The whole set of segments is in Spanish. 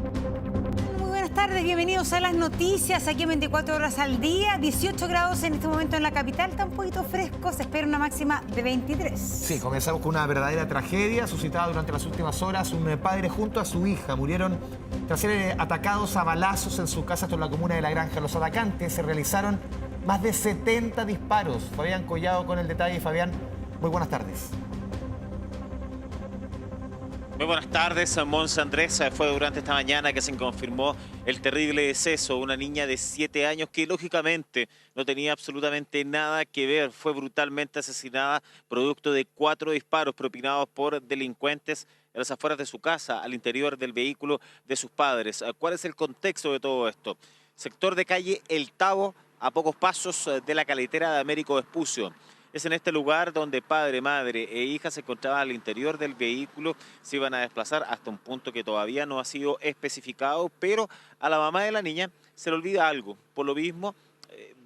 Muy buenas tardes, bienvenidos a las noticias aquí en 24 horas al día. 18 grados en este momento en la capital, está un poquito fresco, se espera una máxima de 23. Sí, comenzamos con una verdadera tragedia suscitada durante las últimas horas. Un padre junto a su hija murieron tras ser atacados a balazos en su casa esto en la comuna de La Granja. Los atacantes se realizaron más de 70 disparos. Fabián Collado con el detalle. Fabián, muy buenas tardes. Muy buenas tardes, Monse Andrés. Fue durante esta mañana que se confirmó el terrible deceso. Una niña de 7 años que lógicamente no tenía absolutamente nada que ver. Fue brutalmente asesinada producto de 4 disparos propinados por delincuentes en las afueras de su casa, al interior del vehículo de sus padres. ¿Cuál es el contexto de todo esto? Sector de calle El Tabo, a pocos pasos de la caletera de Américo Vespucio. Es en este lugar donde padre, madre e hija se encontraban al interior del vehículo, se iban a desplazar hasta un punto que todavía no ha sido especificado, pero a la mamá de la niña se le olvida algo. Por lo mismo,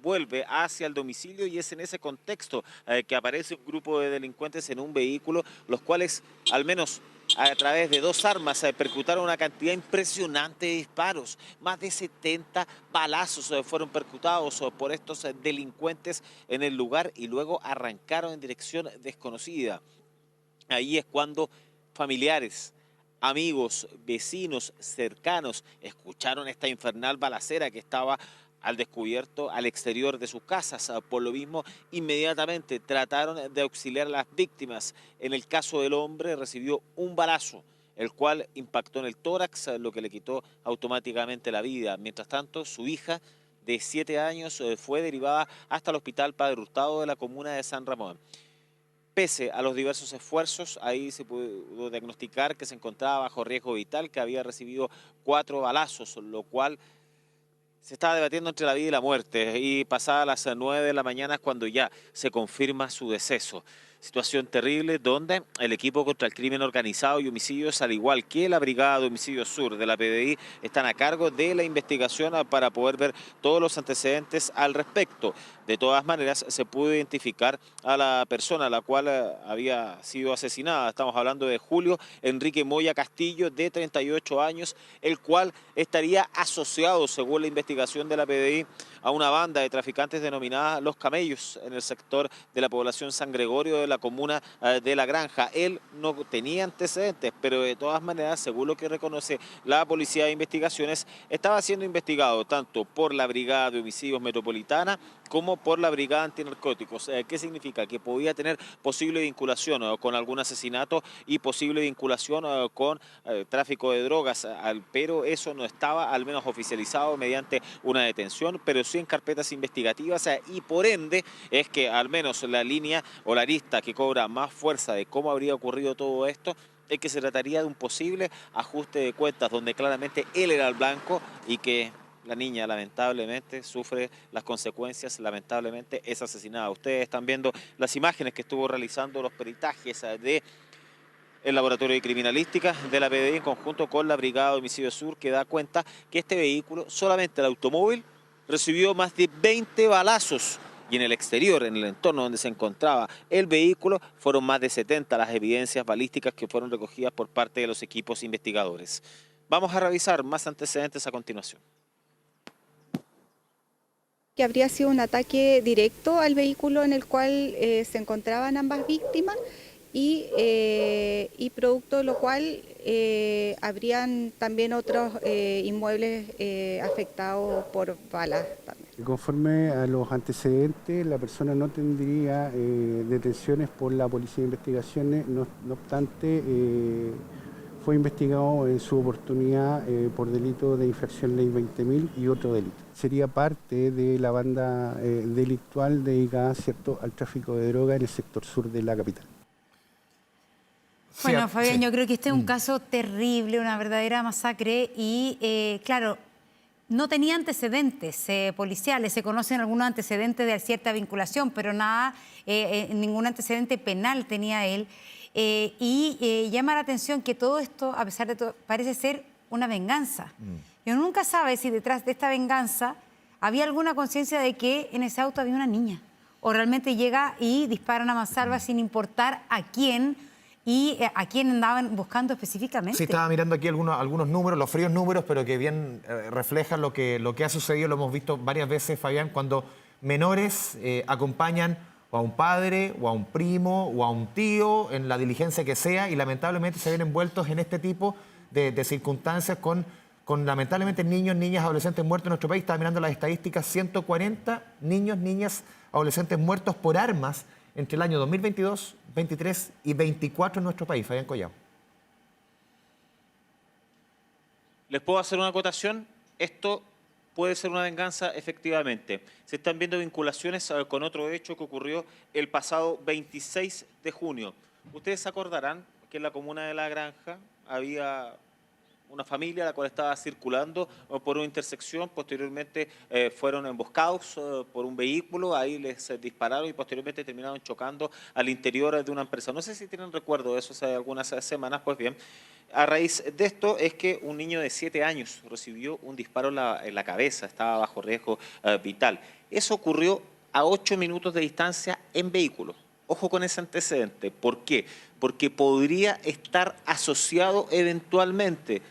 vuelve hacia el domicilio y es en ese contexto que aparece un grupo de delincuentes en un vehículo, los cuales al menos a través de 2 armas percutaron una cantidad impresionante de disparos. Más de 70 balazos fueron percutados por estos delincuentes en el lugar y luego arrancaron en dirección desconocida. Ahí es cuando familiares, amigos, vecinos cercanos escucharon esta infernal balacera que estaba al descubierto al exterior de sus casas. Por lo mismo, inmediatamente trataron de auxiliar a las víctimas. En el caso del hombre recibió un balazo, el cual impactó en el tórax, lo que le quitó automáticamente la vida. Mientras tanto, su hija de 7 años fue derivada hasta el Hospital Padre Hurtado de la comuna de San Ramón. Pese a los diversos esfuerzos, ahí se pudo diagnosticar que se encontraba bajo riesgo vital, que había recibido 4 balazos, lo cual se estaba debatiendo entre la vida y la muerte, y pasadas las 9 de la mañana es cuando ya se confirma su deceso. Situación terrible donde el equipo contra el crimen organizado y homicidios, al igual que la Brigada de Homicidios Sur de la PDI, están a cargo de la investigación para poder ver todos los antecedentes al respecto. De todas maneras, se pudo identificar a la persona a la cual había sido asesinada. Estamos hablando de Julio Enrique Moya Castillo, de 38 años, el cual estaría asociado, según la investigación de la PDI, a una banda de traficantes denominada Los Camellos en el sector de la población San Gregorio de la comuna de La Granja. Él no tenía antecedentes, pero de todas maneras, según lo que reconoce la Policía de Investigaciones, estaba siendo investigado tanto por la Brigada de Homicidios Metropolitana como por la Brigada Antinarcóticos. ¿Qué significa? Que podía tener posible vinculación con algún asesinato y posible vinculación con tráfico de drogas, pero eso no estaba al menos oficializado mediante una detención, pero sí en carpetas investigativas, y por ende es que al menos la línea o la arista que cobra más fuerza de cómo habría ocurrido todo esto es que se trataría de un posible ajuste de cuentas donde claramente él era el blanco y que la niña lamentablemente sufre las consecuencias, lamentablemente es asesinada. Ustedes están viendo las imágenes que estuvo realizando los peritajes de el Laboratorio de Criminalística de la PDI en conjunto con la Brigada de Homicidios Sur, que da cuenta que este vehículo, solamente el automóvil, recibió más de 20 balazos y en el exterior, en el entorno donde se encontraba el vehículo, fueron más de 70 las evidencias balísticas que fueron recogidas por parte de los equipos investigadores. Vamos a revisar más antecedentes a continuación. Que habría sido un ataque directo al vehículo en el cual se encontraban ambas víctimas y producto de lo cual habrían también otros inmuebles afectados por balas también. Conforme a los antecedentes, la persona no tendría detenciones por la Policía de Investigaciones, no obstante, fue investigado en su oportunidad por delito de infracción ley 20.000 y otro delito. Sería parte de la banda delictual dedicada, ¿cierto?, al tráfico de droga en el sector sur de la capital. Bueno, Fabián, Sí. yo creo que este es un caso terrible, una verdadera masacre y, claro, no tenía antecedentes policiales, se conocen algunos antecedentes de cierta vinculación, pero nada, ningún antecedente penal tenía él. Llama la atención que todo esto, a pesar de todo, parece ser una venganza. Y uno nunca sabe si detrás de esta venganza había alguna conciencia de que en ese auto había una niña. O realmente llega y disparan a mansalva sin importar a quién y a quién andaban buscando específicamente. Sí, estaba mirando aquí algunos números, los fríos números, pero que bien reflejan lo que ha sucedido. Lo hemos visto varias veces, Fabián, cuando menores acompañan o a un padre, o a un primo, o a un tío, en la diligencia que sea, y lamentablemente se ven envueltos en este tipo de circunstancias con lamentablemente niños, niñas, adolescentes muertos en nuestro país. Estaba mirando las estadísticas, 140 niños, niñas, adolescentes muertos por armas entre el año 2022, 23 y 24 en nuestro país. Fabián Collao. ¿Les puedo hacer una acotación? Esto puede ser una venganza, efectivamente. Se están viendo vinculaciones con otro hecho que ocurrió el pasado 26 de junio. Ustedes se acordarán que en la comuna de La Granja había una familia la cual estaba circulando por una intersección, posteriormente fueron emboscados por un vehículo, ahí les dispararon y posteriormente terminaron chocando al interior de una empresa. No sé si tienen recuerdo de eso hace algunas semanas. Pues bien, a raíz de esto es que un niño de 7 años recibió un disparo en la cabeza, estaba bajo riesgo vital. Eso ocurrió a 8 minutos de distancia en vehículo. Ojo con ese antecedente. ¿Por qué? Porque podría estar asociado eventualmente.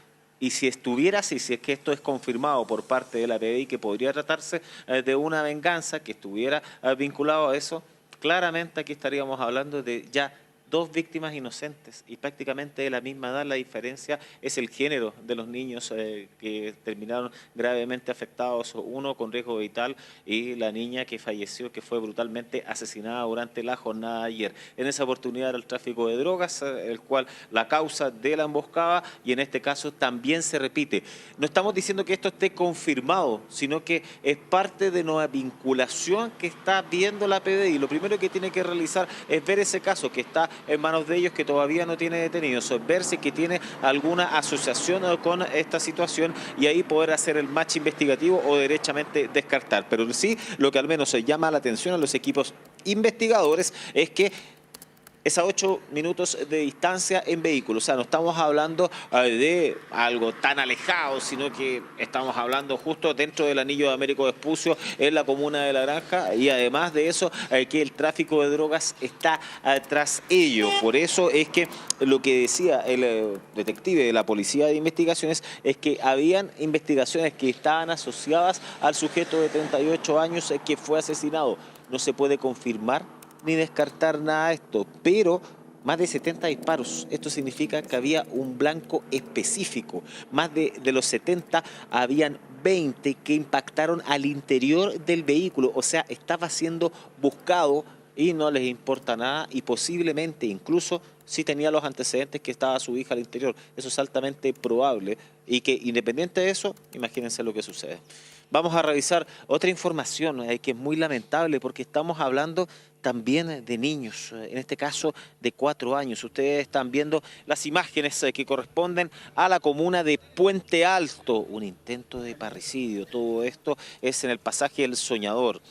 Y si estuviera así, si es que esto es confirmado por parte de la PDI, que podría tratarse de una venganza, que estuviera vinculado a eso, claramente aquí estaríamos hablando de ya 2 víctimas inocentes y prácticamente de la misma edad. La diferencia es el género de los niños que terminaron gravemente afectados, uno con riesgo vital y la niña que falleció, que fue brutalmente asesinada durante la jornada de ayer. En esa oportunidad era el tráfico de drogas, el cual la causa de la emboscada, y en este caso también se repite. No estamos diciendo que esto esté confirmado, sino que es parte de una vinculación que está viendo la PDI. Lo primero que tiene que realizar es ver ese caso que está en manos de ellos, que todavía no tiene detenidos, ver si que tiene alguna asociación con esta situación y ahí poder hacer el match investigativo o derechamente descartar. Pero sí, lo que al menos se llama la atención a los equipos investigadores es que es a 8 minutos de distancia en vehículo. O sea, no estamos hablando de algo tan alejado, sino que estamos hablando justo dentro del anillo de Américo Vespucio, en la comuna de La Granja, y además de eso, que el tráfico de drogas está tras ello. Por eso es que lo que decía el detective de la Policía de Investigaciones es que habían investigaciones que estaban asociadas al sujeto de 38 años que fue asesinado. No se puede confirmar ni descartar nada de esto, pero más de 70 disparos. Esto significa que había un blanco específico. Más de los 70 habían 20 que impactaron al interior del vehículo. O sea, estaba siendo buscado y no les importa nada, y posiblemente incluso sí tenía los antecedentes que estaba su hija al interior. Eso es altamente probable, y que independiente de eso, imagínense lo que sucede. Vamos a revisar otra información que es muy lamentable, porque estamos hablando también de niños, en este caso de 4 años. Ustedes están viendo las imágenes que corresponden a la comuna de Puente Alto, un intento de parricidio. Todo esto es en el pasaje El Soñador.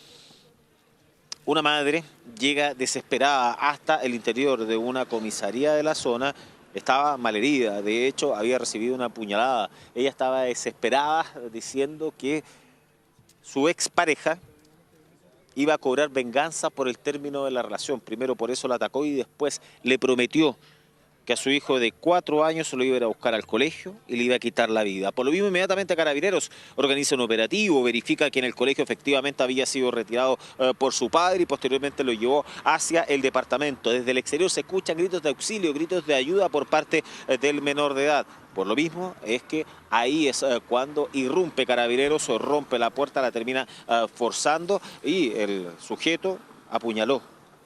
Una madre llega desesperada hasta el interior de una comisaría de la zona. Estaba malherida, de hecho había recibido una puñalada. Ella estaba desesperada diciendo que su expareja iba a cobrar venganza por el término de la relación. Primero por eso la atacó y después le prometió que a su hijo de 4 años se lo iba a ir a buscar al colegio y le iba a quitar la vida. Por lo mismo, inmediatamente Carabineros organiza un operativo, verifica que en el colegio efectivamente había sido retirado por su padre y posteriormente lo llevó hacia el departamento. Desde el exterior se escuchan gritos de auxilio, gritos de ayuda por parte del menor de edad. Por lo mismo es que ahí es cuando irrumpe Carabineros, rompe la puerta, la termina forzando y el sujeto apuñaló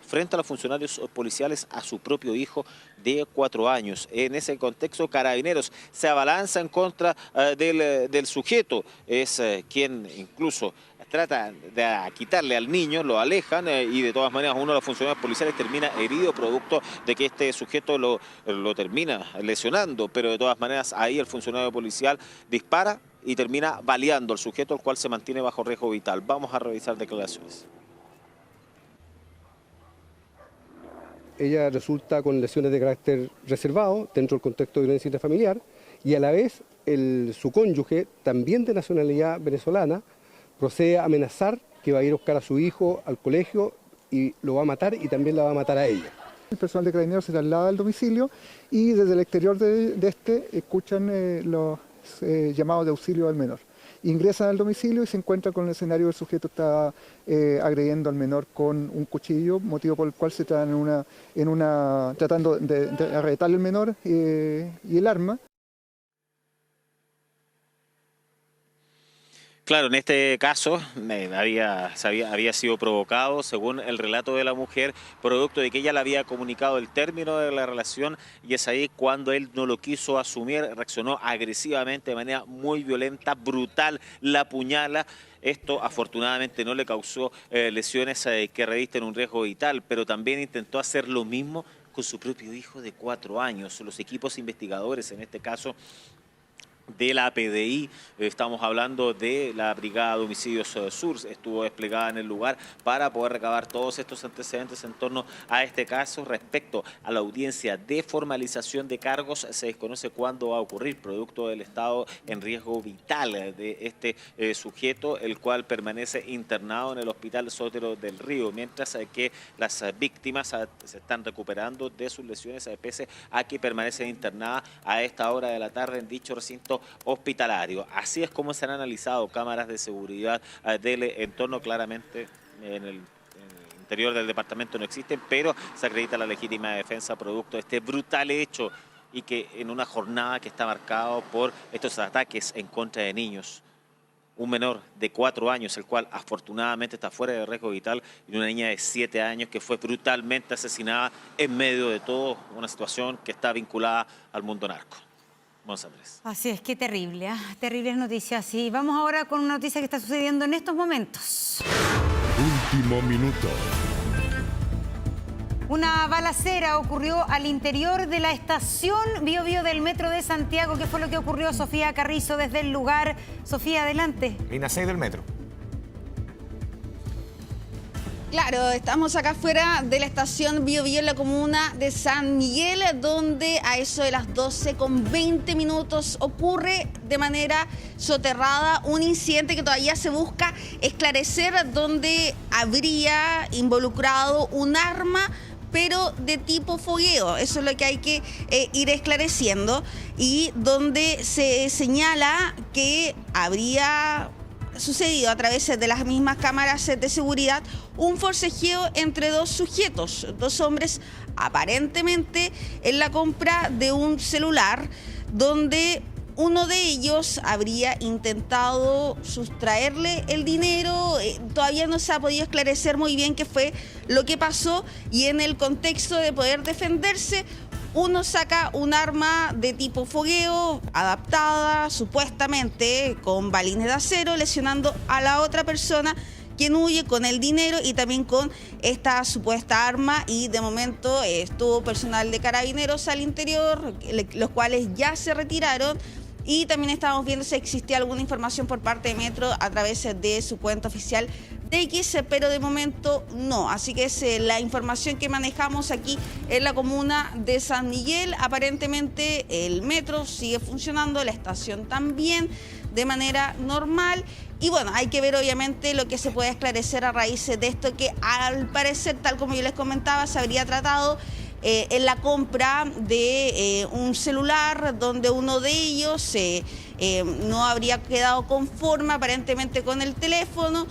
frente a los funcionarios policiales a su propio hijo de 4 años. En ese contexto, Carabineros se abalanza en contra del sujeto. Es quien incluso trata de quitarle al niño, lo alejan y de todas maneras uno de los funcionarios policiales termina herido, producto de que este sujeto lo termina lesionando, pero de todas maneras ahí el funcionario policial dispara y termina baleando al sujeto, el cual se mantiene bajo riesgo vital. Vamos a revisar declaraciones. Ella resulta con lesiones de carácter reservado dentro del contexto de violencia intrafamiliar, y a la vez su cónyuge, también de nacionalidad venezolana, procede a amenazar que va a ir a buscar a su hijo al colegio y lo va a matar, y también la va a matar a ella. El personal de Carabineros se traslada al domicilio y desde el exterior de este escuchan los llamados de auxilio al menor. Ingresan al domicilio y se encuentran con el escenario del sujeto está agrediendo al menor con un cuchillo, motivo por el cual se están tratando de arrebatarle al menor y el arma. Claro, en este caso había sido provocado, según el relato de la mujer, producto de que ella le había comunicado el término de la relación, y es ahí cuando él no lo quiso asumir, reaccionó agresivamente de manera muy violenta, brutal, la apuñala. Esto afortunadamente no le causó lesiones que revisten un riesgo vital, pero también intentó hacer lo mismo con su propio hijo de 4 años. Los equipos investigadores, en este caso de la PDI, estamos hablando de la Brigada de Homicidios Sur, estuvo desplegada en el lugar para poder recabar todos estos antecedentes en torno a este caso. Respecto a la audiencia de formalización de cargos, se desconoce cuándo va a ocurrir, producto del estado en riesgo vital de este sujeto, el cual permanece internado en el Hospital Sotero del Río, mientras que las víctimas se están recuperando de sus lesiones, pese a que permanecen internadas a esta hora de la tarde en dicho recinto hospitalario. Así es como se han analizado cámaras de seguridad del entorno. Claramente en el interior del departamento no existen, pero se acredita la legítima defensa producto de este brutal hecho, y que en una jornada que está marcado por estos ataques en contra de niños. Un menor de 4 años, el cual afortunadamente está fuera de riesgo vital, y una niña de 7 años que fue brutalmente asesinada en medio de todo una situación que está vinculada al mundo narco. Andrés. Así es, qué terrible, terribles noticias. Y vamos ahora con una noticia que está sucediendo en estos momentos. Último minuto. Una balacera ocurrió al interior de la estación Bío Bío del Metro de Santiago. ¿Qué fue lo que ocurrió? Sofía Carrizo desde el lugar. Sofía, adelante. Línea 6 del metro. Claro, estamos acá fuera de la estación Bío Bío en la comuna de San Miguel, donde a eso de las 12:20 ocurre de manera soterrada un incidente que todavía se busca esclarecer, donde habría involucrado un arma, pero de tipo fogueo. Eso es lo que hay que ir esclareciendo, y donde se señala que habría sucedido a través de las mismas cámaras de seguridad un forcejeo entre dos sujetos, dos hombres, aparentemente en la compra de un celular, donde uno de ellos habría intentado sustraerle el dinero. Todavía no se ha podido esclarecer muy bien qué fue lo que pasó, y en el contexto de poder defenderse, uno saca un arma de tipo fogueo, adaptada supuestamente con balines de acero, lesionando a la otra persona, quien huye con el dinero y también con esta supuesta arma. Y de momento estuvo personal de Carabineros al interior, los cuales ya se retiraron. Y también estábamos viendo si existía alguna información por parte de Metro a través de su cuenta oficial de X, pero de momento no. Así que es la información que manejamos aquí en la comuna de San Miguel. Aparentemente el metro sigue funcionando, la estación también, de manera normal. Y bueno, hay que ver obviamente lo que se puede esclarecer a raíz de esto, que al parecer, tal como yo les comentaba, se habría tratado en la compra de un celular, donde uno de ellos no habría quedado conforme aparentemente con el teléfono,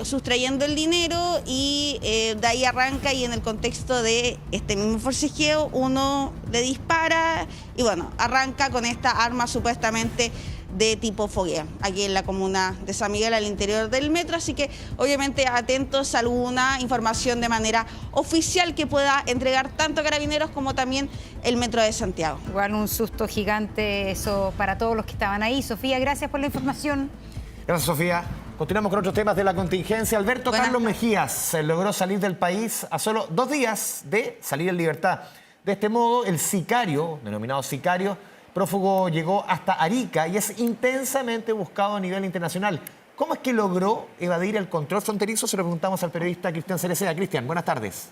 sustrayendo el dinero, y de ahí arranca, y en el contexto de este mismo forcejeo uno le dispara y bueno, arranca con esta arma supuestamente de tipo fogueo, aquí en la comuna de San Miguel, al interior del metro. Así que obviamente atentos a alguna información de manera oficial que pueda entregar tanto Carabineros como también el Metro de Santiago. Igual un susto gigante eso para todos los que estaban ahí. Sofía, gracias por la información. Gracias, Sofía. Continuamos con otros temas de la contingencia. Alberto Carlos Mejías logró salir del país a solo 2 días de salir en libertad. De este modo, el sicario, denominado sicario, prófugo, llegó hasta Arica y es intensamente buscado a nivel internacional. ¿Cómo es que logró evadir el control fronterizo? Se lo preguntamos al periodista Cristian Cereceda. Cristian, buenas tardes.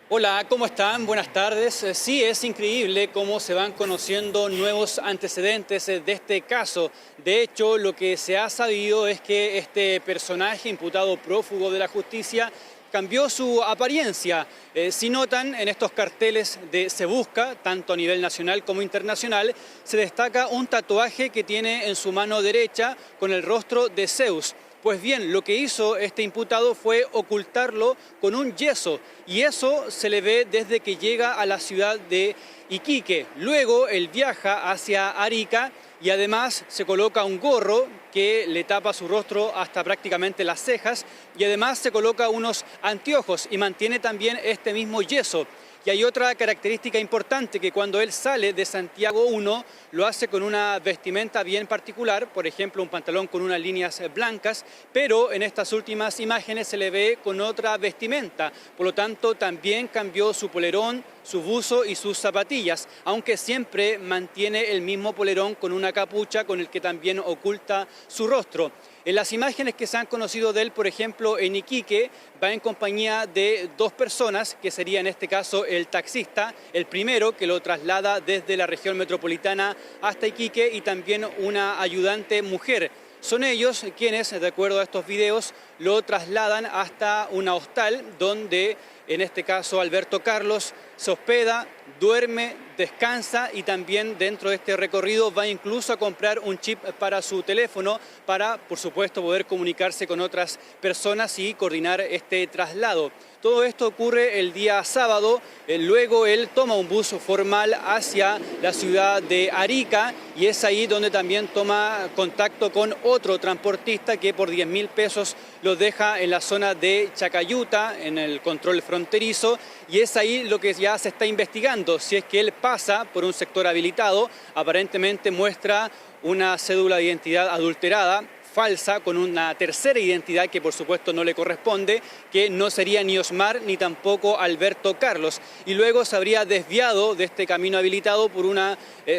Hola, ¿cómo están? Buenas tardes. Sí, es increíble cómo se van conociendo nuevos antecedentes de este caso. De hecho, lo que se ha sabido es que este personaje imputado prófugo de la justicia cambió su apariencia. Si notan, en estos carteles de Se Busca, tanto a nivel nacional como internacional, se destaca un tatuaje que tiene en su mano derecha con el rostro de Zeus. Pues bien, lo que hizo este imputado fue ocultarlo con un yeso, y eso se le ve desde que llega a la ciudad de Iquique. Luego él viaja hacia Arica y además se coloca un gorro que le tapa su rostro hasta prácticamente las cejas, y además se coloca unos anteojos y mantiene también este mismo yeso. Y hay otra característica importante, que cuando él sale de Santiago 1 lo hace con una vestimenta bien particular, por ejemplo un pantalón con unas líneas blancas, pero en estas últimas imágenes se le ve con otra vestimenta, por lo tanto también cambió su polerón, su buzo y sus zapatillas, aunque siempre mantiene el mismo polerón con una capucha con el que también oculta su rostro. En las imágenes que se han conocido de él, por ejemplo, en Iquique, va en compañía de dos personas, que sería en este caso el taxista, el primero que lo traslada desde la región metropolitana hasta Iquique, y también una ayudante mujer. Son ellos quienes, de acuerdo a estos videos, lo trasladan hasta una hostal donde, en este caso, Alberto Carlos se hospeda, duerme, descansa, y también dentro de este recorrido va incluso a comprar un chip para su teléfono para, por supuesto, poder comunicarse con otras personas y coordinar este traslado. Todo esto ocurre el día sábado, luego él toma un bus formal hacia la ciudad de Arica, y es ahí donde también toma contacto con otro transportista que por 10.000 pesos lo deja en la zona de Chacayuta, en el control fronterizo, y es ahí lo que ya se está investigando, si es que él pasa por un sector habilitado. Aparentemente muestra una cédula de identidad adulterada, falsa, con una tercera identidad que por supuesto no le corresponde, que no sería ni Osmar ni tampoco Alberto Carlos, y luego se habría desviado de este camino habilitado por una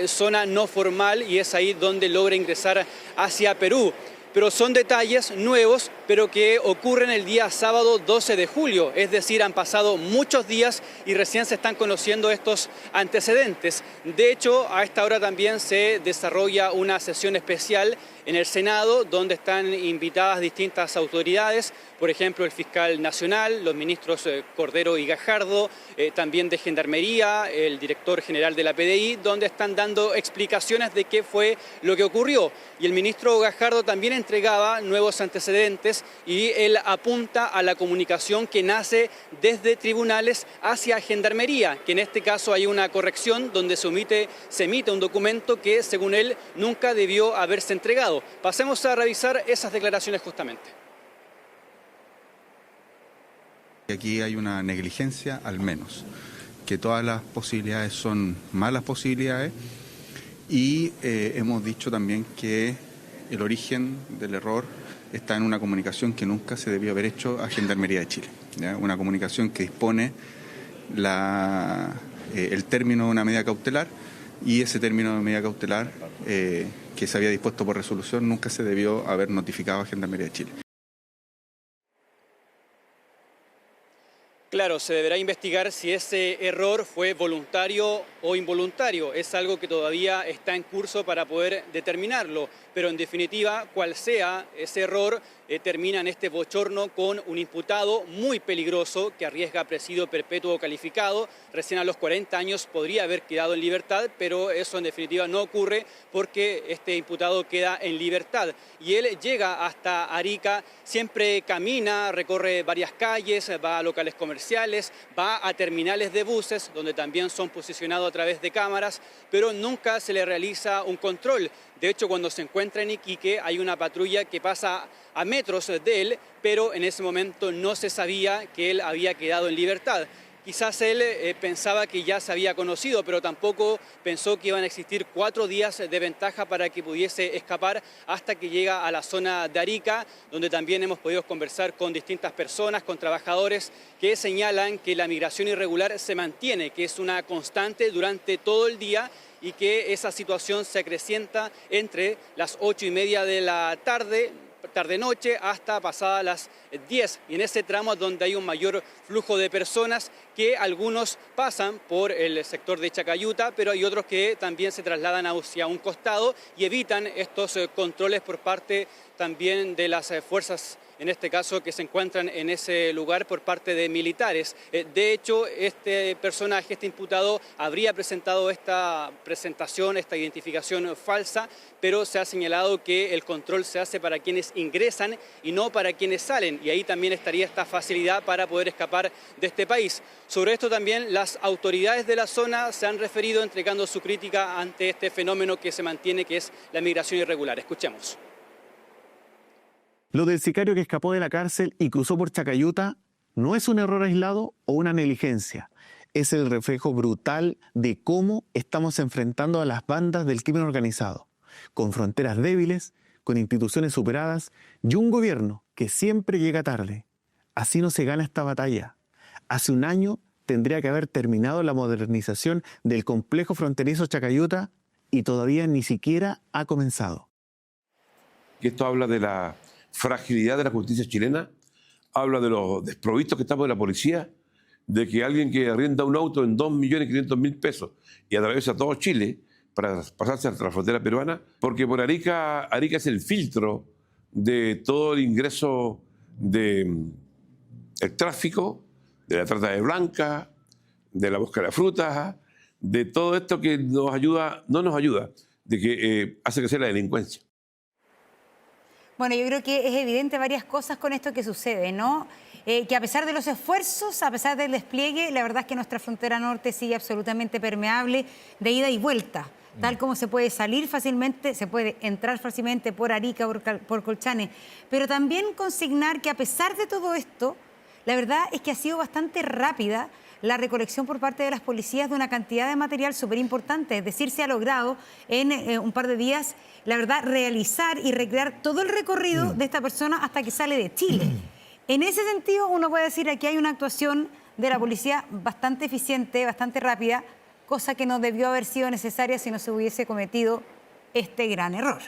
zona no formal, y es ahí donde logra ingresar hacia Perú. Pero son detalles nuevos, pero que ocurren el día sábado 12 de julio, es decir, han pasado muchos días y recién se están conociendo estos antecedentes. De hecho, a esta hora también se desarrolla una sesión especial en el Senado, donde están invitadas distintas autoridades, por ejemplo, el fiscal nacional, los ministros Cordero y Gajardo, también de Gendarmería, el director general de la PDI, donde están dando explicaciones de qué fue lo que ocurrió. Y el ministro Gajardo también entregaba nuevos antecedentes, y él apunta a la comunicación que nace desde tribunales hacia Gendarmería, que en este caso hay una corrección donde se emite un documento que, según él, nunca debió haberse entregado. Pasemos a revisar esas declaraciones justamente. Aquí hay una negligencia, al menos, que todas las posibilidades son malas posibilidades, y hemos dicho también que el origen del error está en una comunicación que nunca se debió haber hecho a Gendarmería de Chile, ¿ya? Una comunicación que dispone el término de una medida cautelar, y ese término de medida cautelar que se había dispuesto por resolución nunca se debió haber notificado a Gendarmería de Chile. Claro, se deberá investigar si ese error fue voluntario o involuntario. Es algo que todavía está en curso para poder determinarlo, pero en definitiva, cual sea ese error, termina en este bochorno con un imputado muy peligroso que arriesga presidio perpetuo calificado. Recién a los 40 años podría haber quedado en libertad, pero eso en definitiva no ocurre porque este imputado queda en libertad. Y él llega hasta Arica, siempre camina, recorre varias calles, va a locales comerciales, va a terminales de buses, donde también son posicionados a través de cámaras, pero nunca se le realiza un control. De hecho, cuando se encuentra en Iquique hay una patrulla que pasa a metros de él, pero en ese momento no se sabía que él había quedado en libertad. Quizás él pensaba que ya se había conocido, pero tampoco pensó que iban a existir 4 días de ventaja para que pudiese escapar, hasta que llega a la zona de Arica, donde también hemos podido conversar con distintas personas, con trabajadores que señalan que la migración irregular se mantiene, que es una constante durante todo el día, y que esa situación se acrecienta entre las 8:30 de la tarde-noche hasta pasadas las 10, y en ese tramo es donde hay un mayor flujo de personas, que algunos pasan por el sector de Chacayuta, pero hay otros que también se trasladan hacia un costado y evitan estos controles por parte también de las fuerzas en este caso que se encuentran en ese lugar por parte de militares. De hecho, este personaje, este imputado, habría presentado esta identificación falsa, pero se ha señalado que el control se hace para quienes ingresan y no para quienes salen, y ahí también estaría esta facilidad para poder escapar de este país. Sobre esto también las autoridades de la zona se han referido entregando su crítica ante este fenómeno que se mantiene, que es la migración irregular. Escuchemos. Lo del sicario que escapó de la cárcel y cruzó por Chacayuta no es un error aislado o una negligencia. Es el reflejo brutal de cómo estamos enfrentando a las bandas del crimen organizado, con fronteras débiles, con instituciones superadas y un gobierno que siempre llega tarde. Así no se gana esta batalla. Hace un año tendría que haber terminado la modernización del complejo fronterizo Chacayuta y todavía ni siquiera ha comenzado. Esto habla de la fragilidad de la justicia chilena, habla de los desprovistos que estamos de la policía, de que alguien que arrienda un auto en 2.500.000 pesos y atraviesa todo Chile para pasarse hasta la frontera peruana, porque por Arica es el filtro de todo el ingreso del tráfico, de la trata de blancas, de la búsqueda de frutas, de todo esto que nos ayuda, no nos ayuda, de que hace crecer la delincuencia. Bueno, yo creo que es evidente varias cosas con esto que sucede, ¿no? Que a pesar de los esfuerzos, a pesar del despliegue, la verdad es que nuestra frontera norte sigue absolutamente permeable de ida y vuelta. Tal como se puede salir fácilmente, se puede entrar fácilmente por Arica, por Colchane. Pero también consignar que a pesar de todo esto, la verdad es que ha sido bastante rápida la recolección por parte de las policías de una cantidad de material súper importante. Es decir, se ha logrado en un par de días, la verdad, realizar y recrear todo el recorrido de esta persona hasta que sale de Chile. En ese sentido, uno puede decir que aquí hay una actuación de la policía bastante eficiente, bastante rápida, cosa que no debió haber sido necesaria si no se hubiese cometido este gran error.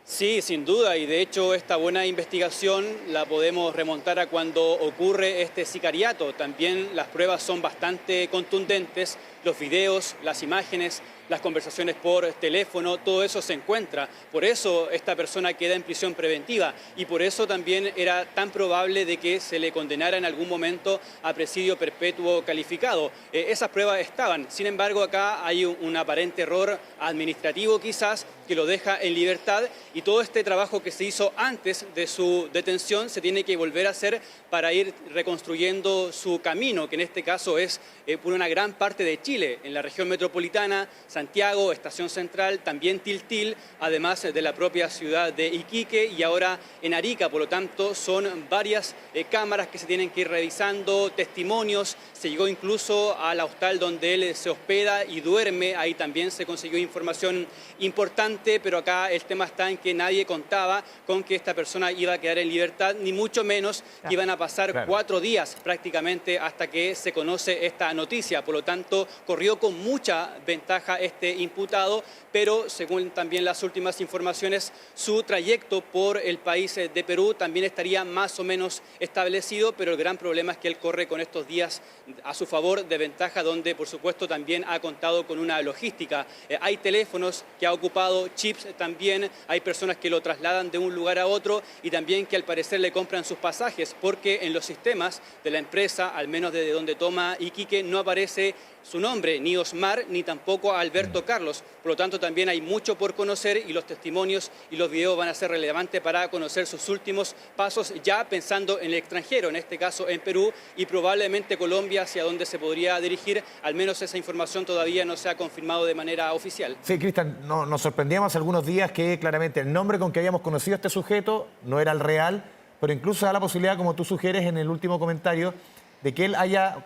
Sí, sin duda, y de hecho esta buena investigación la podemos remontar a cuando ocurre este sicariato. También las pruebas son bastante contundentes, los videos, las imágenes, las conversaciones por teléfono, todo eso se encuentra. Por eso esta persona queda en prisión preventiva y por eso también era tan probable de que se le condenara en algún momento a presidio perpetuo calificado. Esas pruebas estaban, sin embargo acá hay un aparente error administrativo quizás que lo deja en libertad y todo este trabajo que se hizo antes de su detención se tiene que volver a hacer para ir reconstruyendo su camino, que en este caso es por una gran parte de Chile, en la región metropolitana, Santiago, Estación Central, también Tiltil, además de la propia ciudad de Iquique y ahora en Arica. Por lo tanto, son varias cámaras que se tienen que ir revisando, testimonios. Se llegó incluso al hostal donde él se hospeda y duerme. Ahí también se consiguió información importante, pero acá el tema está en que nadie contaba con que esta persona iba a quedar en libertad, ni mucho menos que iban a pasar 4 días prácticamente hasta que se conoce esta noticia. Por lo tanto, corrió con mucha ventaja este imputado, pero según también las últimas informaciones, su trayecto por el país de Perú también estaría más o menos establecido, pero el gran problema es que él corre con estos días a su favor de ventaja, donde por supuesto también ha contado con una logística. Hay teléfonos que ha ocupado, chips también, hay personas que lo trasladan de un lugar a otro y también que al parecer le compran sus pasajes, porque en los sistemas de la empresa, al menos desde donde toma Iquique, no aparece su nombre, ni Osmar, ni tampoco Alberto Carlos. Por lo tanto, también hay mucho por conocer y los testimonios y los videos van a ser relevantes para conocer sus últimos pasos, ya pensando en el extranjero, en este caso en Perú y probablemente Colombia, hacia donde se podría dirigir. Al menos esa información todavía no se ha confirmado de manera oficial. Sí, Cristian, nos sorprendíamos algunos días que claramente el nombre con que habíamos conocido a este sujeto no era el real, pero incluso da la posibilidad, como tú sugieres en el último comentario, de que él haya,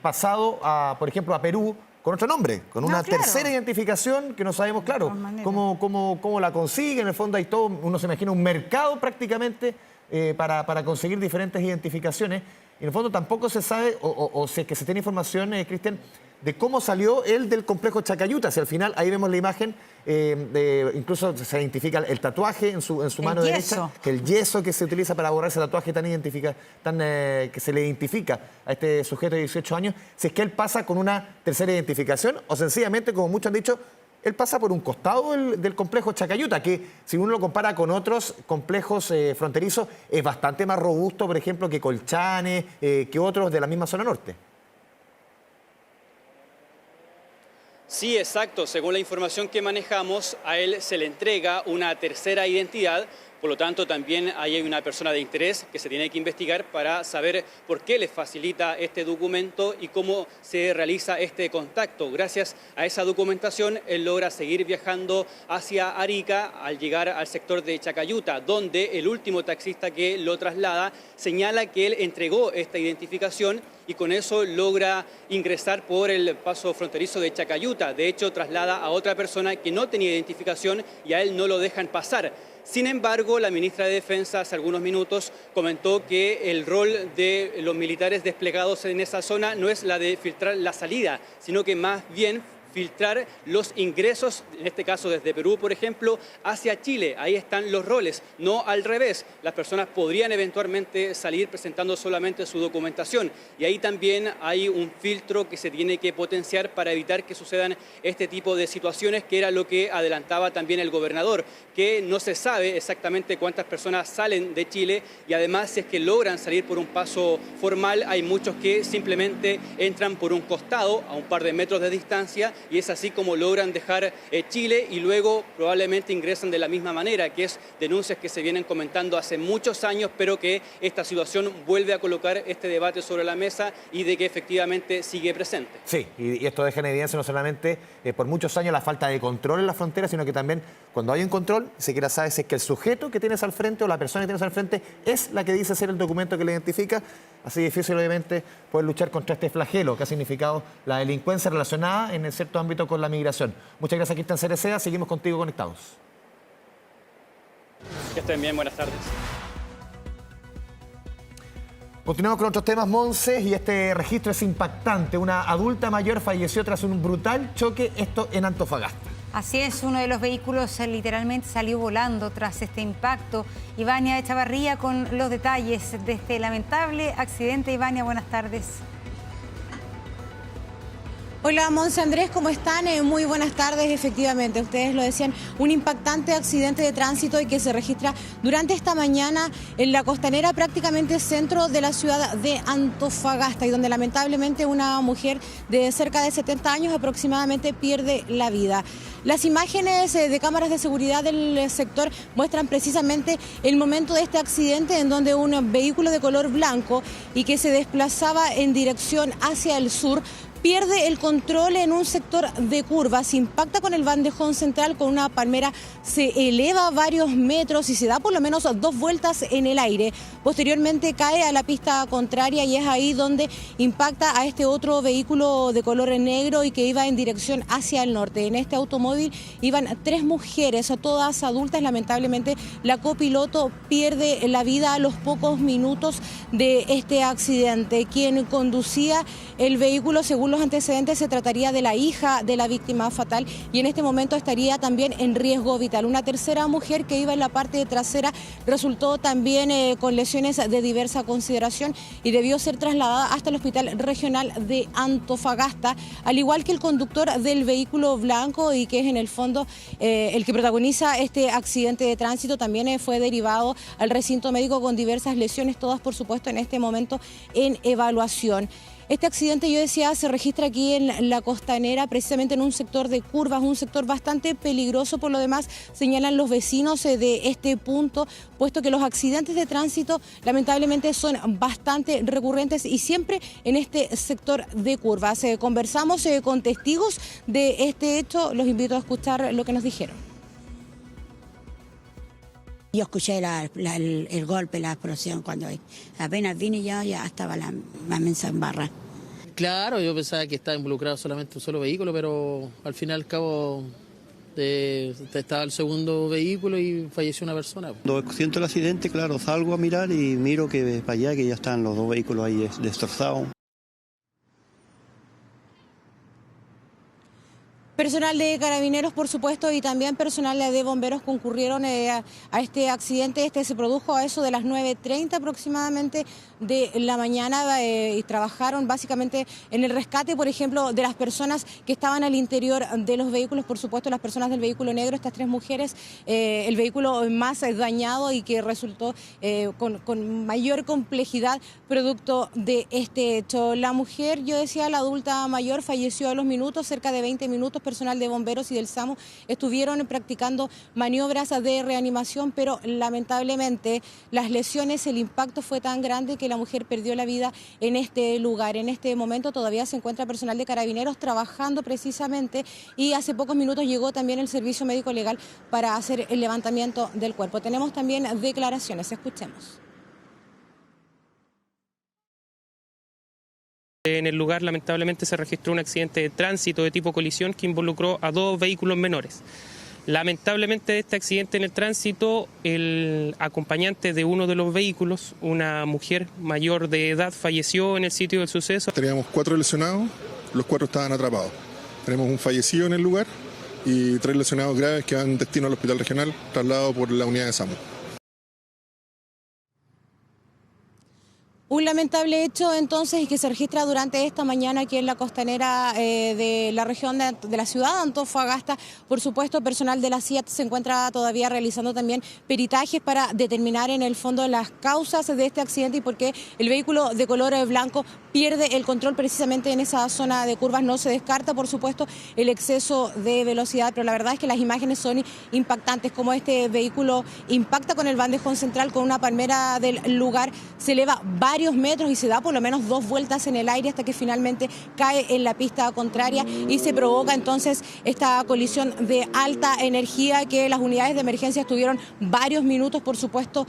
pasado, por ejemplo, a Perú con otro nombre, con una tercera identificación que no sabemos, cómo la consigue. En el fondo hay todo, uno se imagina un mercado prácticamente para conseguir diferentes identificaciones. Y en el fondo tampoco se sabe, o si es que se tiene información, Cristian, de cómo salió él del complejo Chacayuta. Si al final, ahí vemos la imagen, incluso se identifica el tatuaje en su mano derecha, que el yeso que se utiliza para borrar ese tatuaje que se le identifica a este sujeto de 18 años, si es que él pasa con una tercera identificación o sencillamente, como muchos han dicho, él pasa por un costado del complejo Chacayuta, que si uno lo compara con otros complejos fronterizos, es bastante más robusto, por ejemplo, que Colchane, que otros de la misma zona norte. Sí, exacto. Según la información que manejamos, a él se le entrega una tercera identidad. Por lo tanto, también ahí hay una persona de interés que se tiene que investigar para saber por qué le facilita este documento y cómo se realiza este contacto. Gracias a esa documentación, él logra seguir viajando hacia Arica al llegar al sector de Chacayuta, donde el último taxista que lo traslada señala que él entregó esta identificación y con eso logra ingresar por el paso fronterizo de Chacayuta. De hecho, traslada a otra persona que no tenía identificación y a él no lo dejan pasar. Sin embargo, la ministra de Defensa hace algunos minutos comentó que el rol de los militares desplegados en esa zona no es la de filtrar la salida, sino que más bien filtrar los ingresos, en este caso desde Perú, por ejemplo, hacia Chile. Ahí están los roles, no al revés. Las personas podrían eventualmente salir presentando solamente su documentación y ahí también hay un filtro que se tiene que potenciar para evitar que sucedan este tipo de situaciones, que era lo que adelantaba también el gobernador, que no se sabe exactamente cuántas personas salen de Chile y además si es que logran salir por un paso formal, hay muchos que simplemente entran por un costado a un par de metros de distancia y es así como logran dejar Chile y luego probablemente ingresan de la misma manera, que es denuncias que se vienen comentando hace muchos años, pero que esta situación vuelve a colocar este debate sobre la mesa y de que efectivamente sigue presente. Sí, y esto deja en evidencia no solamente por muchos años la falta de control en la frontera, sino que también cuando hay un control, se quiera saber si es que el sujeto que tienes al frente o la persona que tienes al frente es la que dice ser el documento que le identifica. Así difícil, obviamente, poder luchar contra este flagelo que ha significado la delincuencia relacionada en cierto ámbito con la migración. Muchas gracias, Cristian Cereceda. Seguimos contigo conectados. Que estén bien, buenas tardes. Continuamos con otros temas, Monse, y este registro es impactante. Una adulta mayor falleció tras un brutal choque, esto en Antofagasta. Así es, uno de los vehículos literalmente salió volando tras este impacto. Ivania Echavarría con los detalles de este lamentable accidente. Ivania, buenas tardes. Hola, Monse, Andrés, ¿cómo están? Muy buenas tardes. Efectivamente, ustedes lo decían, un impactante accidente de tránsito y que se registra durante esta mañana en la costanera, prácticamente centro de la ciudad de Antofagasta, y donde lamentablemente una mujer de cerca de 70 años aproximadamente pierde la vida. Las imágenes de cámaras de seguridad del sector muestran precisamente el momento de este accidente, en donde un vehículo de color blanco y que se desplazaba en dirección hacia el sur pierde el control en un sector de curvas, impacta con el bandejón central, con una palmera, se eleva varios metros y se da por lo menos 2 vueltas en el aire. Posteriormente cae a la pista contraria y es ahí donde impacta a este otro vehículo de color negro y que iba en dirección hacia el norte. En este automóvil iban 3 mujeres, todas adultas. Lamentablemente la copiloto pierde la vida a los pocos minutos de este accidente. Quien conducía el vehículo, según los antecedentes, se trataría de la hija de la víctima fatal y en este momento estaría también en riesgo vital. Una tercera mujer que iba en la parte trasera resultó también con lesiones de diversa consideración y debió ser trasladada hasta el Hospital Regional de Antofagasta, al igual que el conductor del vehículo blanco y que es en el fondo el que protagoniza este accidente de tránsito. También fue derivado al recinto médico con diversas lesiones, todas por supuesto en este momento en evaluación. Este accidente, yo decía, se registra aquí en la costanera, precisamente en un sector de curvas, un sector bastante peligroso. Por lo demás, señalan los vecinos de este punto, puesto que los accidentes de tránsito lamentablemente son bastante recurrentes y siempre en este sector de curvas. Conversamos con testigos de este hecho, los invito a escuchar lo que nos dijeron. Yo escuché el golpe, la explosión, cuando apenas vine ya estaba la mensa en barra. Claro, yo pensaba que estaba involucrado solamente un solo vehículo, pero al fin y al cabo estaba el segundo vehículo y falleció una persona. Cuando siento el accidente, claro, salgo a mirar y miro que para allá que ya están los 2 vehículos ahí destrozados. Personal de Carabineros, por supuesto, y también personal de bomberos concurrieron a este accidente. Este se produjo a eso de las 9:30 aproximadamente de la mañana y trabajaron básicamente en el rescate, por ejemplo, de las personas que estaban al interior de los vehículos, por supuesto, las personas del vehículo negro, estas 3 mujeres, el vehículo más dañado y que resultó con mayor complejidad producto de este hecho. La mujer, yo decía, la adulta mayor, falleció a los minutos, cerca de 20 minutos. Personal de bomberos y del SAMU estuvieron practicando maniobras de reanimación, pero lamentablemente las lesiones, el impacto fue tan grande que la mujer perdió la vida en este lugar. En este momento todavía se encuentra personal de Carabineros trabajando precisamente y hace pocos minutos llegó también el servicio médico legal para hacer el levantamiento del cuerpo. Tenemos también declaraciones, escuchemos. En el lugar, lamentablemente, se registró un accidente de tránsito de tipo colisión que involucró a 2 vehículos menores. Lamentablemente, de este accidente en el tránsito, el acompañante de uno de los vehículos, una mujer mayor de edad, falleció en el sitio del suceso. Teníamos 4 lesionados, los 4 estaban atrapados. Tenemos un fallecido en el lugar y 3 lesionados graves que van destino al hospital regional, trasladados por la unidad de SAMU. Un lamentable hecho entonces que se registra durante esta mañana aquí en la costanera de la región de la ciudad de Antofagasta. Por supuesto, personal de la CIAT se encuentra todavía realizando también peritajes para determinar en el fondo las causas de este accidente y por qué el vehículo de color blanco pierde el control precisamente en esa zona de curvas. No se descarta, por supuesto, el exceso de velocidad, pero la verdad es que las imágenes son impactantes, como este vehículo impacta con el bandejón central, con una palmera del lugar, se eleva varios metros y se da por lo menos 2 vueltas en el aire hasta que finalmente cae en la pista contraria y se provoca entonces esta colisión de alta energía que las unidades de emergencia estuvieron varios minutos, por supuesto,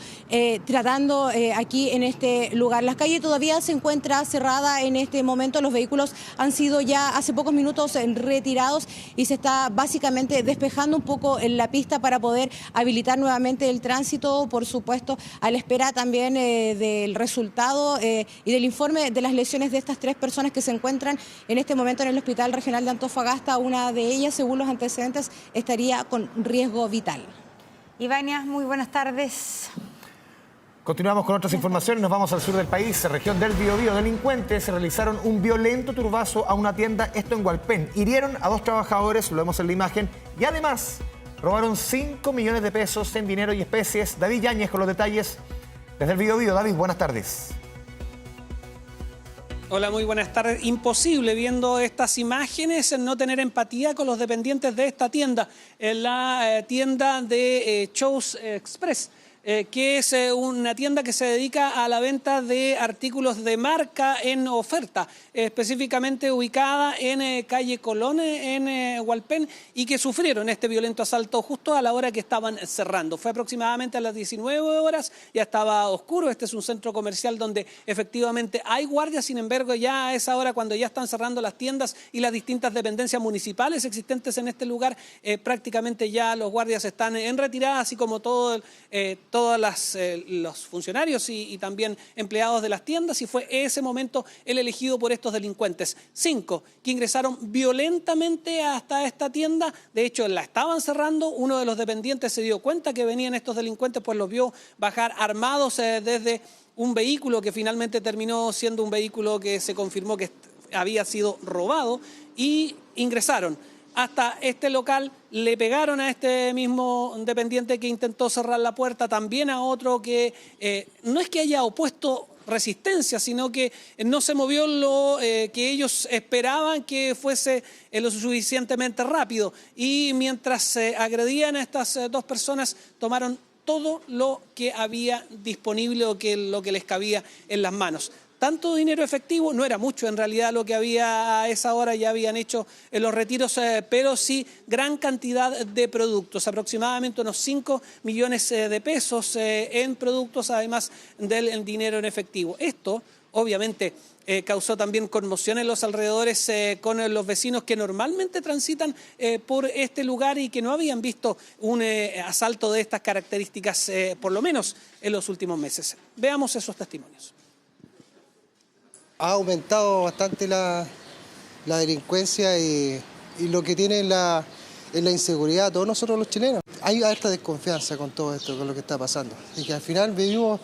tratando aquí en este lugar. La calle todavía se encuentra cerrada en este momento, los vehículos han sido ya hace pocos minutos retirados y se está básicamente despejando un poco en la pista para poder habilitar nuevamente el tránsito, por supuesto, a la espera también del resultado y del informe de las lesiones de estas 3 personas que se encuentran en este momento en el Hospital Regional de Antofagasta. Una de ellas, según los antecedentes, estaría con riesgo vital. Ivania, muy buenas tardes. Continuamos con otras informaciones, nos vamos al sur del país, región del Biobío. Delincuentes realizaron un violento turbazo a una tienda, esto en Hualpén. Hirieron a 2 trabajadores, lo vemos en la imagen, y además robaron 5 millones de pesos en dinero y especies. David Yáñez con los detalles desde el Biobío. David, buenas tardes. Hola, muy buenas tardes. Imposible, viendo estas imágenes, no tener empatía con los dependientes de esta tienda, la tienda de Shows Express, que es una tienda que se dedica a la venta de artículos de marca en oferta, específicamente ubicada en calle Colón, en Hualpén, y que sufrieron este violento asalto justo a la hora que estaban cerrando. Fue aproximadamente a las 19 horas, ya estaba oscuro. Este es un centro comercial donde efectivamente hay guardias, sin embargo, ya a esa hora, cuando ya están cerrando las tiendas y las distintas dependencias municipales existentes en este lugar, prácticamente ya los guardias están en retirada, así como todos los funcionarios y también empleados de las tiendas, y fue ese momento el elegido por estos delincuentes. 5 que ingresaron violentamente hasta esta tienda. De hecho, la estaban cerrando. Uno de los dependientes se dio cuenta que venían estos delincuentes, pues los vio bajar armados desde un vehículo que finalmente terminó siendo un vehículo que se confirmó que había sido robado, y ingresaron hasta este local, le pegaron a este mismo dependiente que intentó cerrar la puerta, también a otro que no es que haya opuesto resistencia, sino que no se movió lo que ellos esperaban que fuese lo suficientemente rápido, y mientras agredían a estas 2 personas, tomaron todo lo que había disponible o lo que les cabía en las manos. Tanto dinero efectivo, no era mucho en realidad lo que había a esa hora, ya habían hecho los retiros, pero sí gran cantidad de productos, aproximadamente unos 5 millones de pesos en productos, además del dinero en efectivo. Esto, obviamente, causó también conmoción en los alrededores con los vecinos que normalmente transitan por este lugar y que no habían visto un asalto de estas características, por lo menos en los últimos meses. Veamos esos testimonios. Ha aumentado bastante la delincuencia y y lo que tiene es la inseguridad de todos nosotros los chilenos. Hay alta desconfianza con todo esto, con lo que está pasando, y que al final vivimos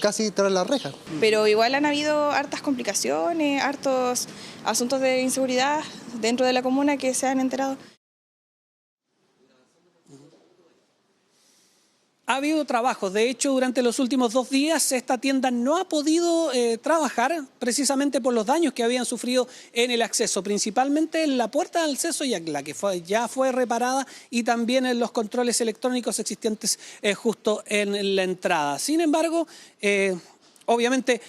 casi tras las rejas. Pero igual han habido hartas complicaciones, hartos asuntos de inseguridad dentro de la comuna que se han enterado. Ha habido trabajos. De hecho, durante los últimos 2 días esta tienda no ha podido trabajar precisamente por los daños que habían sufrido en el acceso, principalmente en la puerta de acceso, la que ya fue reparada, y también en los controles electrónicos existentes justo en la entrada. Sin embargo, obviamente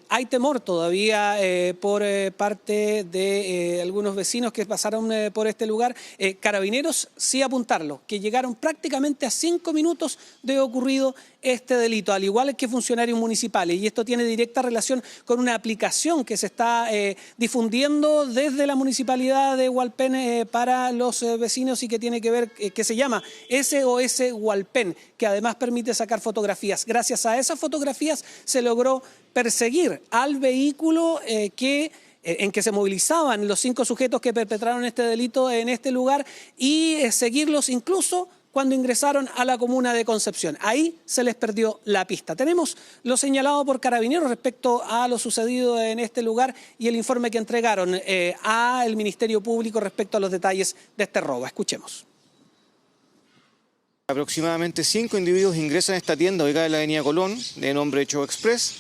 hay temor todavía por parte de algunos vecinos que pasaron por este lugar. Carabineros sí apuntarlo, que llegaron prácticamente a 5 minutos de ocurrido este delito, al igual que funcionarios municipales. Y esto tiene directa relación con una aplicación que se está difundiendo desde la municipalidad de Hualpén para los vecinos y que tiene que ver, que se llama SOS Hualpén, que además permite sacar fotografías. Gracias a esas fotografías se logró perseguir al vehículo en que se movilizaban los 5 sujetos que perpetraron este delito en este lugar y seguirlos incluso cuando ingresaron a la comuna de Concepción. Ahí se les perdió la pista. Tenemos lo señalado por Carabineros respecto a lo sucedido en este lugar y el informe que entregaron al Ministerio Público respecto a los detalles de este robo. Escuchemos. Aproximadamente 5 individuos ingresan a esta tienda ubicada en la avenida Colón, de nombre Chow Express,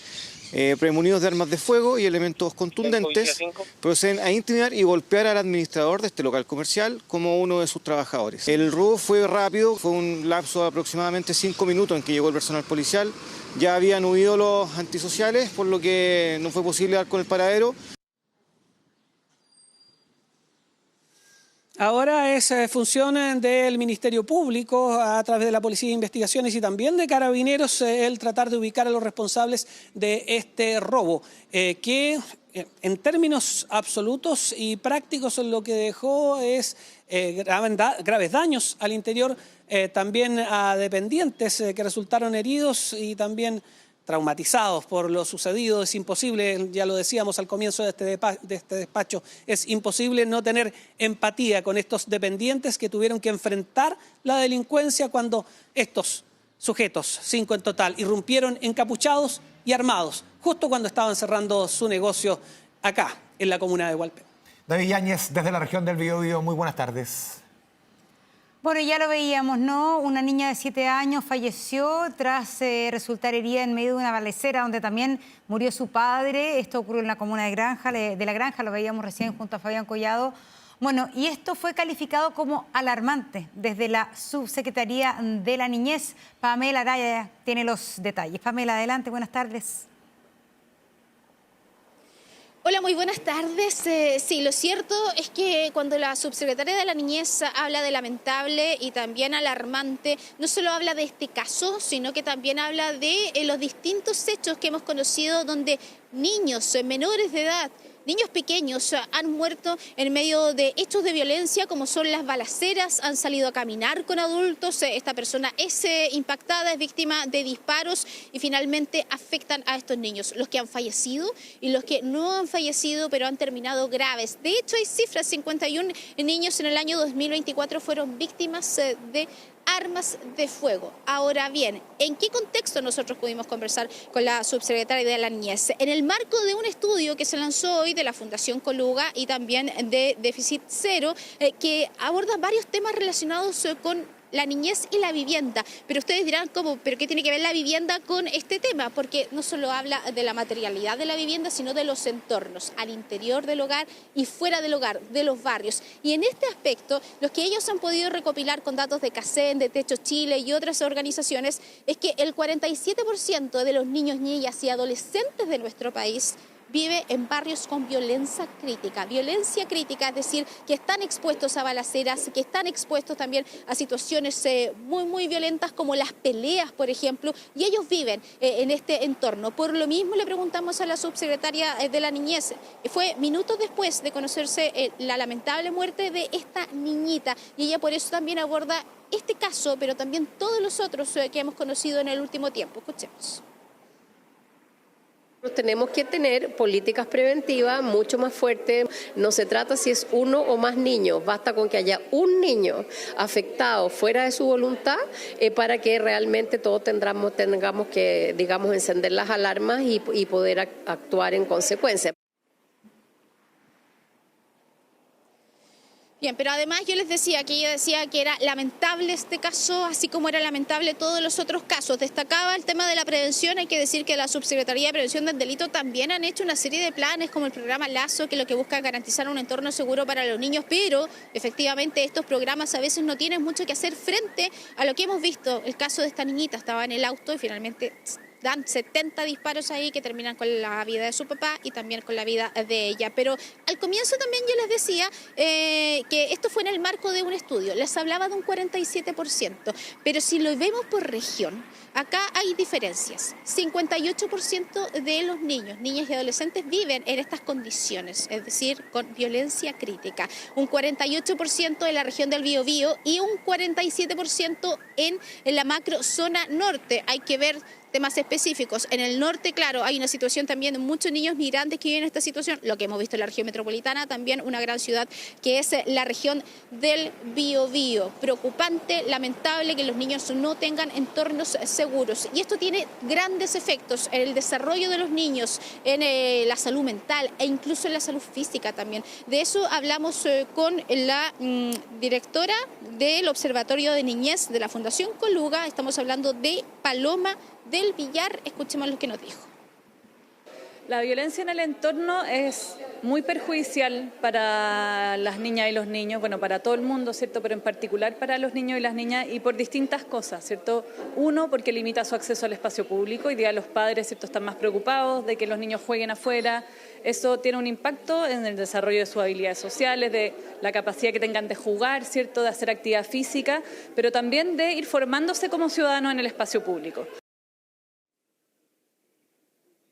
premunidos de armas de fuego y elementos contundentes, proceden a intimidar y golpear al administrador de este local comercial como uno de sus trabajadores. El robo fue rápido, fue un lapso de aproximadamente 5 minutos en que llegó el personal policial. Ya habían huido los antisociales, por lo que no fue posible dar con el paradero. Ahora es función del Ministerio Público, a través de la Policía de Investigaciones y también de Carabineros, el tratar de ubicar a los responsables de este robo, que en términos absolutos y prácticos lo que dejó es graves daños al interior, también a dependientes que resultaron heridos y también traumatizados por lo sucedido. Es imposible, ya lo decíamos al comienzo de este despacho, es imposible no tener empatía con estos dependientes que tuvieron que enfrentar la delincuencia cuando estos sujetos, 5 en total, irrumpieron encapuchados y armados, justo cuando estaban cerrando su negocio acá, en la comuna de Hualpén. David Yáñez, desde la región del Biobío, muy buenas tardes. Bueno, ya lo veíamos, ¿no? Una niña de 7 años falleció tras resultar herida en medio de una balacera donde también murió su padre. Esto ocurrió en la comuna de La Granja, lo veíamos recién junto a Fabián Collado. Bueno, y esto fue calificado como alarmante desde la Subsecretaría de la Niñez. Pamela Araya tiene los detalles. Pamela, adelante, buenas tardes. Hola, muy buenas tardes. Sí, lo cierto es que cuando la subsecretaria de la Niñez habla de lamentable y también alarmante, no solo habla de este caso, sino que también habla de los distintos hechos que hemos conocido donde niños menores de edad, niños pequeños han muerto en medio de hechos de violencia como son las balaceras, han salido a caminar con adultos, esta persona es impactada, es víctima de disparos y finalmente afectan a estos niños, los que han fallecido y los que no han fallecido pero han terminado graves. De hecho hay cifras, 51 niños en el año 2024 fueron víctimas de armas de fuego. Ahora bien, ¿en qué contexto nosotros pudimos conversar con la subsecretaria de la Niñez? En el marco de un estudio que se lanzó hoy de la Fundación Coluga y también de Déficit Cero, que aborda varios temas relacionados con la niñez y la vivienda. Pero ustedes dirán, ¿cómo? ¿Pero qué tiene que ver la vivienda con este tema? Porque no solo habla de la materialidad de la vivienda, sino de los entornos, al interior del hogar y fuera del hogar, de los barrios. Y en este aspecto, los que ellos han podido recopilar con datos de CACEN, de Techo Chile y otras organizaciones, es que el 47% de los niños, niñas y adolescentes de nuestro país vive en barrios con violencia crítica, es decir, que están expuestos a balaceras, que están expuestos también a situaciones muy violentas como las peleas, por ejemplo, y ellos viven en este entorno. Por lo mismo le preguntamos a la subsecretaria de la Niñez, fue minutos después de conocerse la lamentable muerte de esta niñita, y ella por eso también aborda este caso, pero también todos los otros que hemos conocido en el último tiempo. Escuchemos. Tenemos que tener políticas preventivas mucho más fuertes. No se trata si es uno o más niños, basta con que haya un niño afectado fuera de su voluntad para que realmente todos tengamos que, digamos, encender las alarmas y poder actuar en consecuencia. Bien, pero además yo les decía que ella decía que era lamentable este caso, así como era lamentable todos los otros casos. Destacaba el tema de la prevención. Hay que decir que la Subsecretaría de Prevención del Delito también han hecho una serie de planes, como el programa Lazo, que lo que busca es garantizar un entorno seguro para los niños, pero efectivamente estos programas a veces no tienen mucho que hacer frente a lo que hemos visto. El caso de esta niñita, estaba en el auto y finalmente dan 70 disparos ahí que terminan con la vida de su papá y también con la vida de ella. Pero al comienzo también yo les decía que esto fue en el marco de un estudio. Les hablaba de un 47%, pero si lo vemos por región, acá hay diferencias. 58% de los niños, niñas y adolescentes viven en estas condiciones, es decir, con violencia crítica. Un 48% en la región del Biobío y un 47% en la macro zona norte. Hay que ver temas específicos. En el norte, claro, hay una situación también de muchos niños migrantes que viven en esta situación, lo que hemos visto en la región metropolitana, también una gran ciudad que es la región del Biobío. Preocupante, lamentable que los niños no tengan entornos seguros. Y esto tiene grandes efectos en el desarrollo de los niños, en la salud mental e incluso en la salud física también. De eso hablamos con la directora del Observatorio de Niñez de la Fundación Coluga. Estamos hablando de Paloma del Villar. Escuchemos lo que nos dijo. La violencia en el entorno es muy perjudicial para las niñas y los niños, bueno, para todo el mundo, ¿cierto? Pero en particular para los niños y las niñas y por distintas cosas, ¿cierto? Uno, porque limita su acceso al espacio público. Hoy día los padres, ¿cierto?, están más preocupados de que los niños jueguen afuera. Eso tiene un impacto en el desarrollo de sus habilidades sociales, de la capacidad que tengan de jugar, ¿cierto?, de hacer actividad física, pero también de ir formándose como ciudadanos en el espacio público.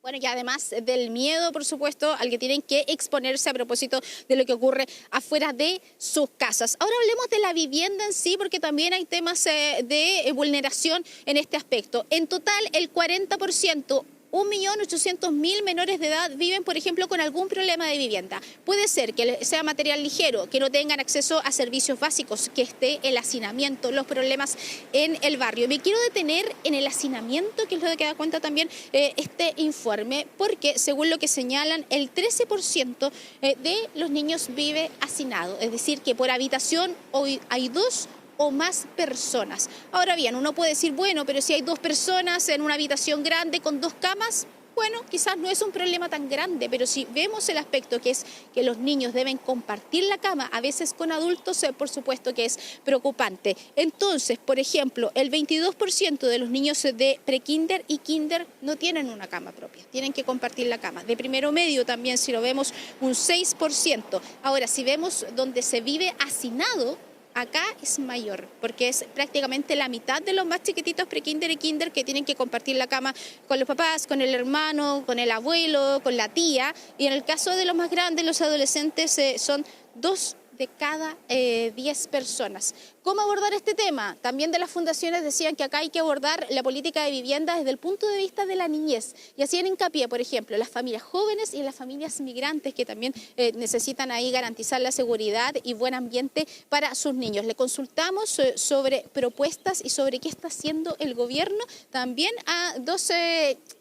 Bueno, y además del miedo, por supuesto, al que tienen que exponerse a propósito de lo que ocurre afuera de sus casas. Ahora hablemos de la vivienda en sí, porque también hay temas de vulneración en este aspecto. En total, el 40%, 1.800.000 menores de edad viven, por ejemplo, con algún problema de vivienda. Puede ser que sea material ligero, que no tengan acceso a servicios básicos, que esté el hacinamiento, los problemas en el barrio. Me quiero detener en el hacinamiento, que es lo que da cuenta también este informe, porque según lo que señalan, el 13% de los niños vive hacinado, es decir, que por habitación hoy hay 2 o más personas. Ahora bien, uno puede decir, bueno, pero si hay 2 personas en una habitación grande con 2 camas, bueno, quizás no es un problema tan grande, pero si vemos el aspecto que es que los niños deben compartir la cama, a veces con adultos, por supuesto que es preocupante. Entonces, por ejemplo, el 22% de los niños de prekinder y kinder no tienen una cama propia, tienen que compartir la cama. De primero medio también, si lo vemos, un 6%. Ahora, si vemos donde se vive hacinado, acá es mayor, porque es prácticamente la mitad de los más chiquititos prekinder y kinder que tienen que compartir la cama con los papás, con el hermano, con el abuelo, con la tía. Y en el caso de los más grandes, los adolescentes, son 2 de cada 10 personas. ¿Cómo abordar este tema? También de las fundaciones decían que acá hay que abordar la política de vivienda desde el punto de vista de la niñez. Y hacían hincapié, por ejemplo, en las familias jóvenes y en las familias migrantes que también necesitan ahí garantizar la seguridad y buen ambiente para sus niños. Le consultamos sobre propuestas y sobre qué está haciendo el gobierno. También a 2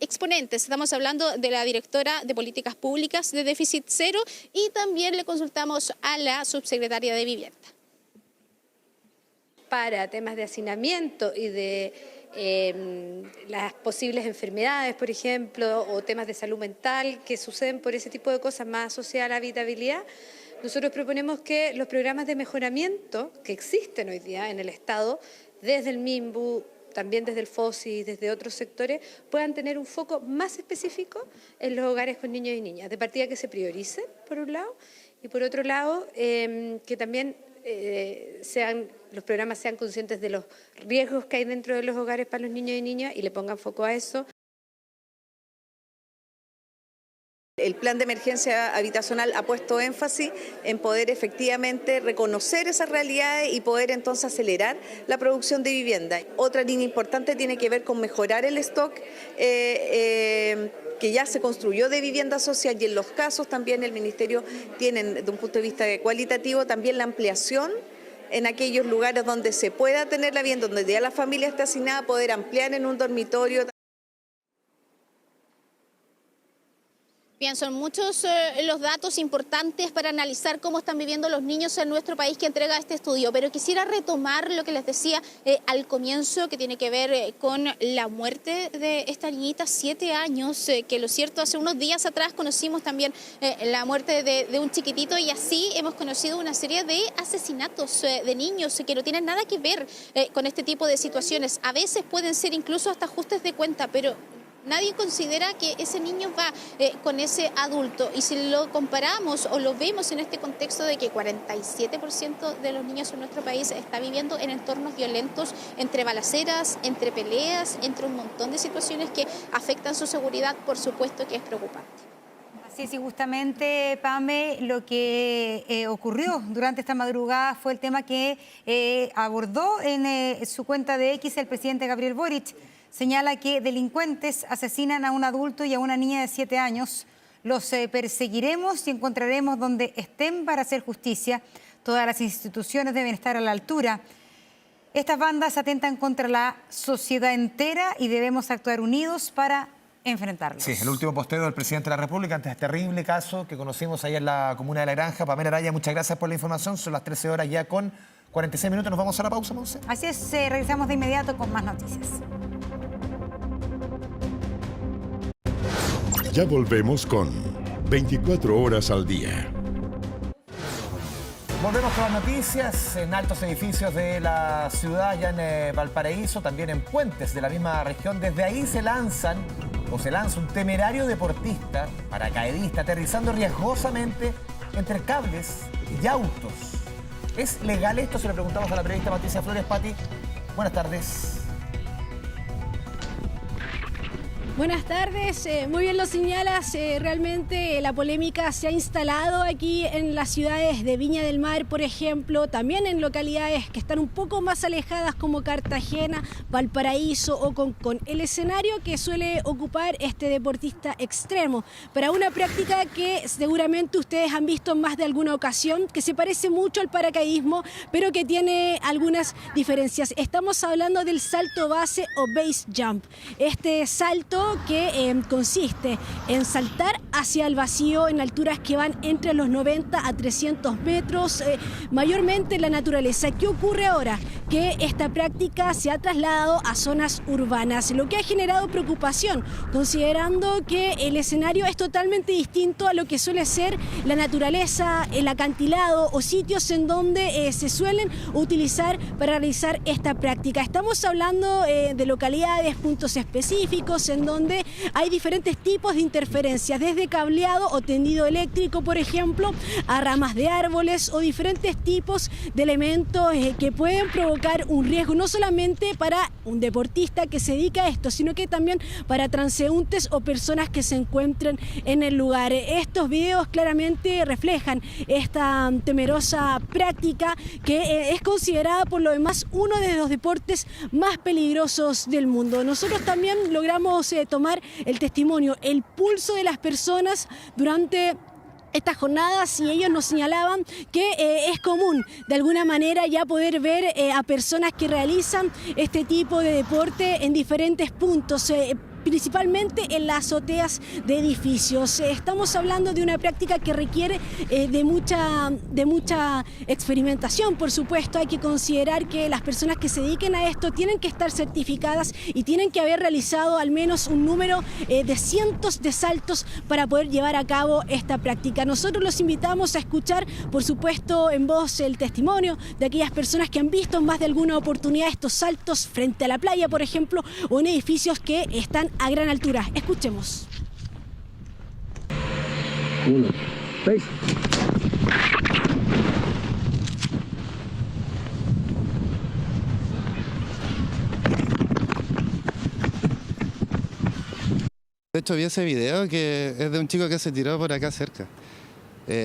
exponentes. Estamos hablando de la directora de Políticas Públicas de Déficit Cero y también le consultamos a la subsecretaria de Vivienda. Para temas de hacinamiento y de las posibles enfermedades, por ejemplo, o temas de salud mental que suceden por ese tipo de cosas más asociadas a la habitabilidad, nosotros proponemos que los programas de mejoramiento que existen hoy día en el Estado, desde el MIMBU, también desde el FOSI, desde otros sectores, puedan tener un foco más específico en los hogares con niños y niñas. De partida que se priorice, por un lado, y por otro lado, que también los programas sean conscientes de los riesgos que hay dentro de los hogares para los niños y niñas y le pongan foco a eso. El plan de emergencia habitacional ha puesto énfasis en poder efectivamente reconocer esas realidades y poder entonces acelerar la producción de vivienda. Otra línea importante tiene que ver con mejorar el stock que ya se construyó de vivienda social, y en los casos también el Ministerio tiene, desde un punto de vista cualitativo, también la ampliación en aquellos lugares donde se pueda tener la vivienda, donde ya la familia está asignada, poder ampliar en un dormitorio. Bien, son muchos los datos importantes para analizar cómo están viviendo los niños en nuestro país que entrega este estudio, pero quisiera retomar lo que les decía al comienzo, que tiene que ver con la muerte de esta niñita, 7 años, que lo cierto, hace unos días atrás conocimos también la muerte de un chiquitito, y así hemos conocido una serie de asesinatos de niños que no tienen nada que ver con este tipo de situaciones. A veces pueden ser incluso hasta ajustes de cuenta, pero nadie considera que ese niño va con ese adulto, y si lo comparamos o lo vemos en este contexto de que 47% de los niños en nuestro país está viviendo en entornos violentos, entre balaceras, entre peleas, entre un montón de situaciones que afectan su seguridad, por supuesto que es preocupante. Así es, y justamente, Pame, lo que ocurrió durante esta madrugada fue el tema que abordó en su cuenta de X el presidente Gabriel Boric. Señala que delincuentes asesinan a un adulto y a una niña de 7 años. Los perseguiremos y encontraremos donde estén para hacer justicia. Todas las instituciones deben estar a la altura. Estas bandas atentan contra la sociedad entera y debemos actuar unidos para enfrentarlos. Sí, el último posteo del presidente de la República ante este terrible caso que conocimos ayer en la comuna de La Granja. Pamela Araya, muchas gracias por la información. Son las 13 horas ya con 46 minutos. Nos vamos a la pausa, Monse. Así es, regresamos de inmediato con más noticias. Ya volvemos con 24 horas al día. Volvemos con las noticias en altos edificios de la ciudad, ya en Valparaíso, también en puentes de la misma región. Desde ahí se lanza un temerario deportista, paracaidista, aterrizando riesgosamente entre cables y autos. ¿Es legal esto? Se lo preguntamos a la periodista Patricia Flores. Pati, buenas tardes. Buenas tardes, muy bien lo señalas, realmente la polémica se ha instalado aquí en las ciudades de Viña del Mar, por ejemplo, también en localidades que están un poco más alejadas como Cartagena, Valparaíso o Concón. El escenario que suele ocupar este deportista extremo para una práctica que seguramente ustedes han visto en más de alguna ocasión, que se parece mucho al paracaidismo, pero que tiene algunas diferencias. Estamos hablando del salto base o base jump. Este salto que consiste en saltar hacia el vacío en alturas que van entre los 90 a 300 metros, mayormente en la naturaleza. ¿Qué ocurre ahora? Que esta práctica se ha trasladado a zonas urbanas, lo que ha generado preocupación, considerando que el escenario es totalmente distinto a lo que suele ser la naturaleza, el acantilado o sitios en donde se suelen utilizar para realizar esta práctica. Estamos hablando de localidades, puntos específicos en donde hay diferentes tipos de interferencias, desde cableado o tendido eléctrico, por ejemplo, a ramas de árboles o diferentes tipos de elementos que pueden provocar un riesgo no solamente para un deportista que se dedica a esto, sino que también para transeúntes o personas que se encuentren en el lugar. Estos videos claramente reflejan esta temerosa práctica que es considerada por lo demás uno de los deportes más peligrosos del mundo. Nosotros también logramos tomar el testimonio, el pulso de las personas durante estas jornadas, y ellos nos señalaban que es común de alguna manera ya poder ver a personas que realizan este tipo de deporte en diferentes puntos, principalmente en las azoteas de edificios. Estamos hablando de una práctica que requiere de mucha experimentación, por supuesto. Hay que considerar que las personas que se dediquen a esto tienen que estar certificadas y tienen que haber realizado al menos un número de cientos de saltos para poder llevar a cabo esta práctica. Nosotros los invitamos a escuchar, por supuesto, en voz el testimonio de aquellas personas que han visto en más de alguna oportunidad estos saltos frente a la playa, por ejemplo, o en edificios que están a gran altura. Escuchemos. 1, 6. De hecho, vi ese video que es de un chico que se tiró por acá cerca.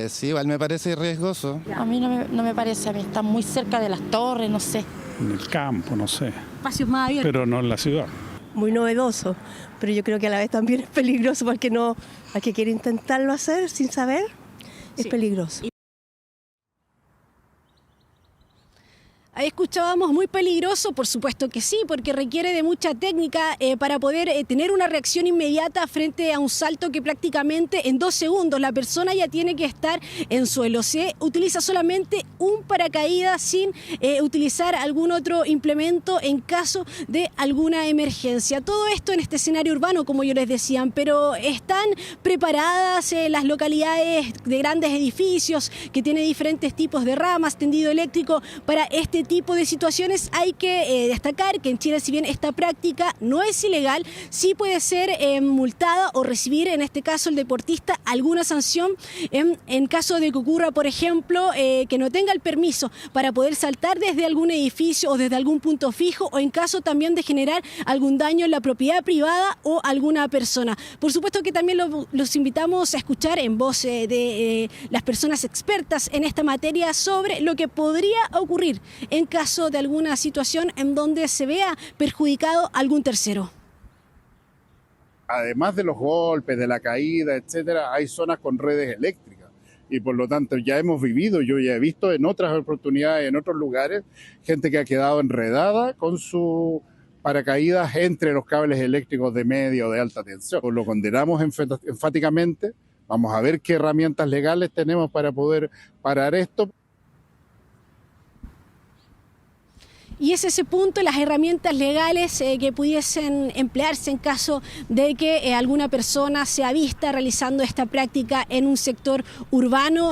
Sí, igual me parece riesgoso. A mí no me parece, a mí está muy cerca de las torres, no sé. En el campo, no sé. Espacios más abiertos. Pero no en la ciudad. muy novedoso, pero yo creo que a la vez también es peligroso porque no, al que quiere intentarlo hacer sin saber, es peligroso. Ahí escuchábamos muy peligroso, por supuesto que sí, porque requiere de mucha técnica para poder tener una reacción inmediata frente a un salto que prácticamente en 2 segundos la persona ya tiene que estar en suelo. Se utiliza solamente un paracaídas sin utilizar algún otro implemento en caso de alguna emergencia. Todo esto en este escenario urbano, como yo les decía, pero están preparadas las localidades de grandes edificios que tienen diferentes tipos de ramas, tendido eléctrico para este tipo de situaciones. Hay que destacar que en Chile, si bien esta práctica no es ilegal, sí puede ser multada o recibir, en este caso el deportista, alguna sanción en caso de que ocurra, por ejemplo, que no tenga el permiso para poder saltar desde algún edificio o desde algún punto fijo, o en caso también de generar algún daño en la propiedad privada o alguna persona. Por supuesto que también los invitamos a escuchar en voz de las personas expertas en esta materia sobre lo que podría ocurrir en caso de alguna situación en donde se vea perjudicado algún tercero. Además de los golpes, de la caída, etcétera, hay zonas con redes eléctricas y por lo tanto ya hemos vivido, yo ya he visto en otras oportunidades, en otros lugares, gente que ha quedado enredada con su paracaídas entre los cables eléctricos de media o de alta tensión. Lo condenamos enfáticamente. Vamos a ver qué herramientas legales tenemos para poder parar esto. Y es ese punto, las herramientas legales que pudiesen emplearse en caso de que alguna persona sea vista realizando esta práctica en un sector urbano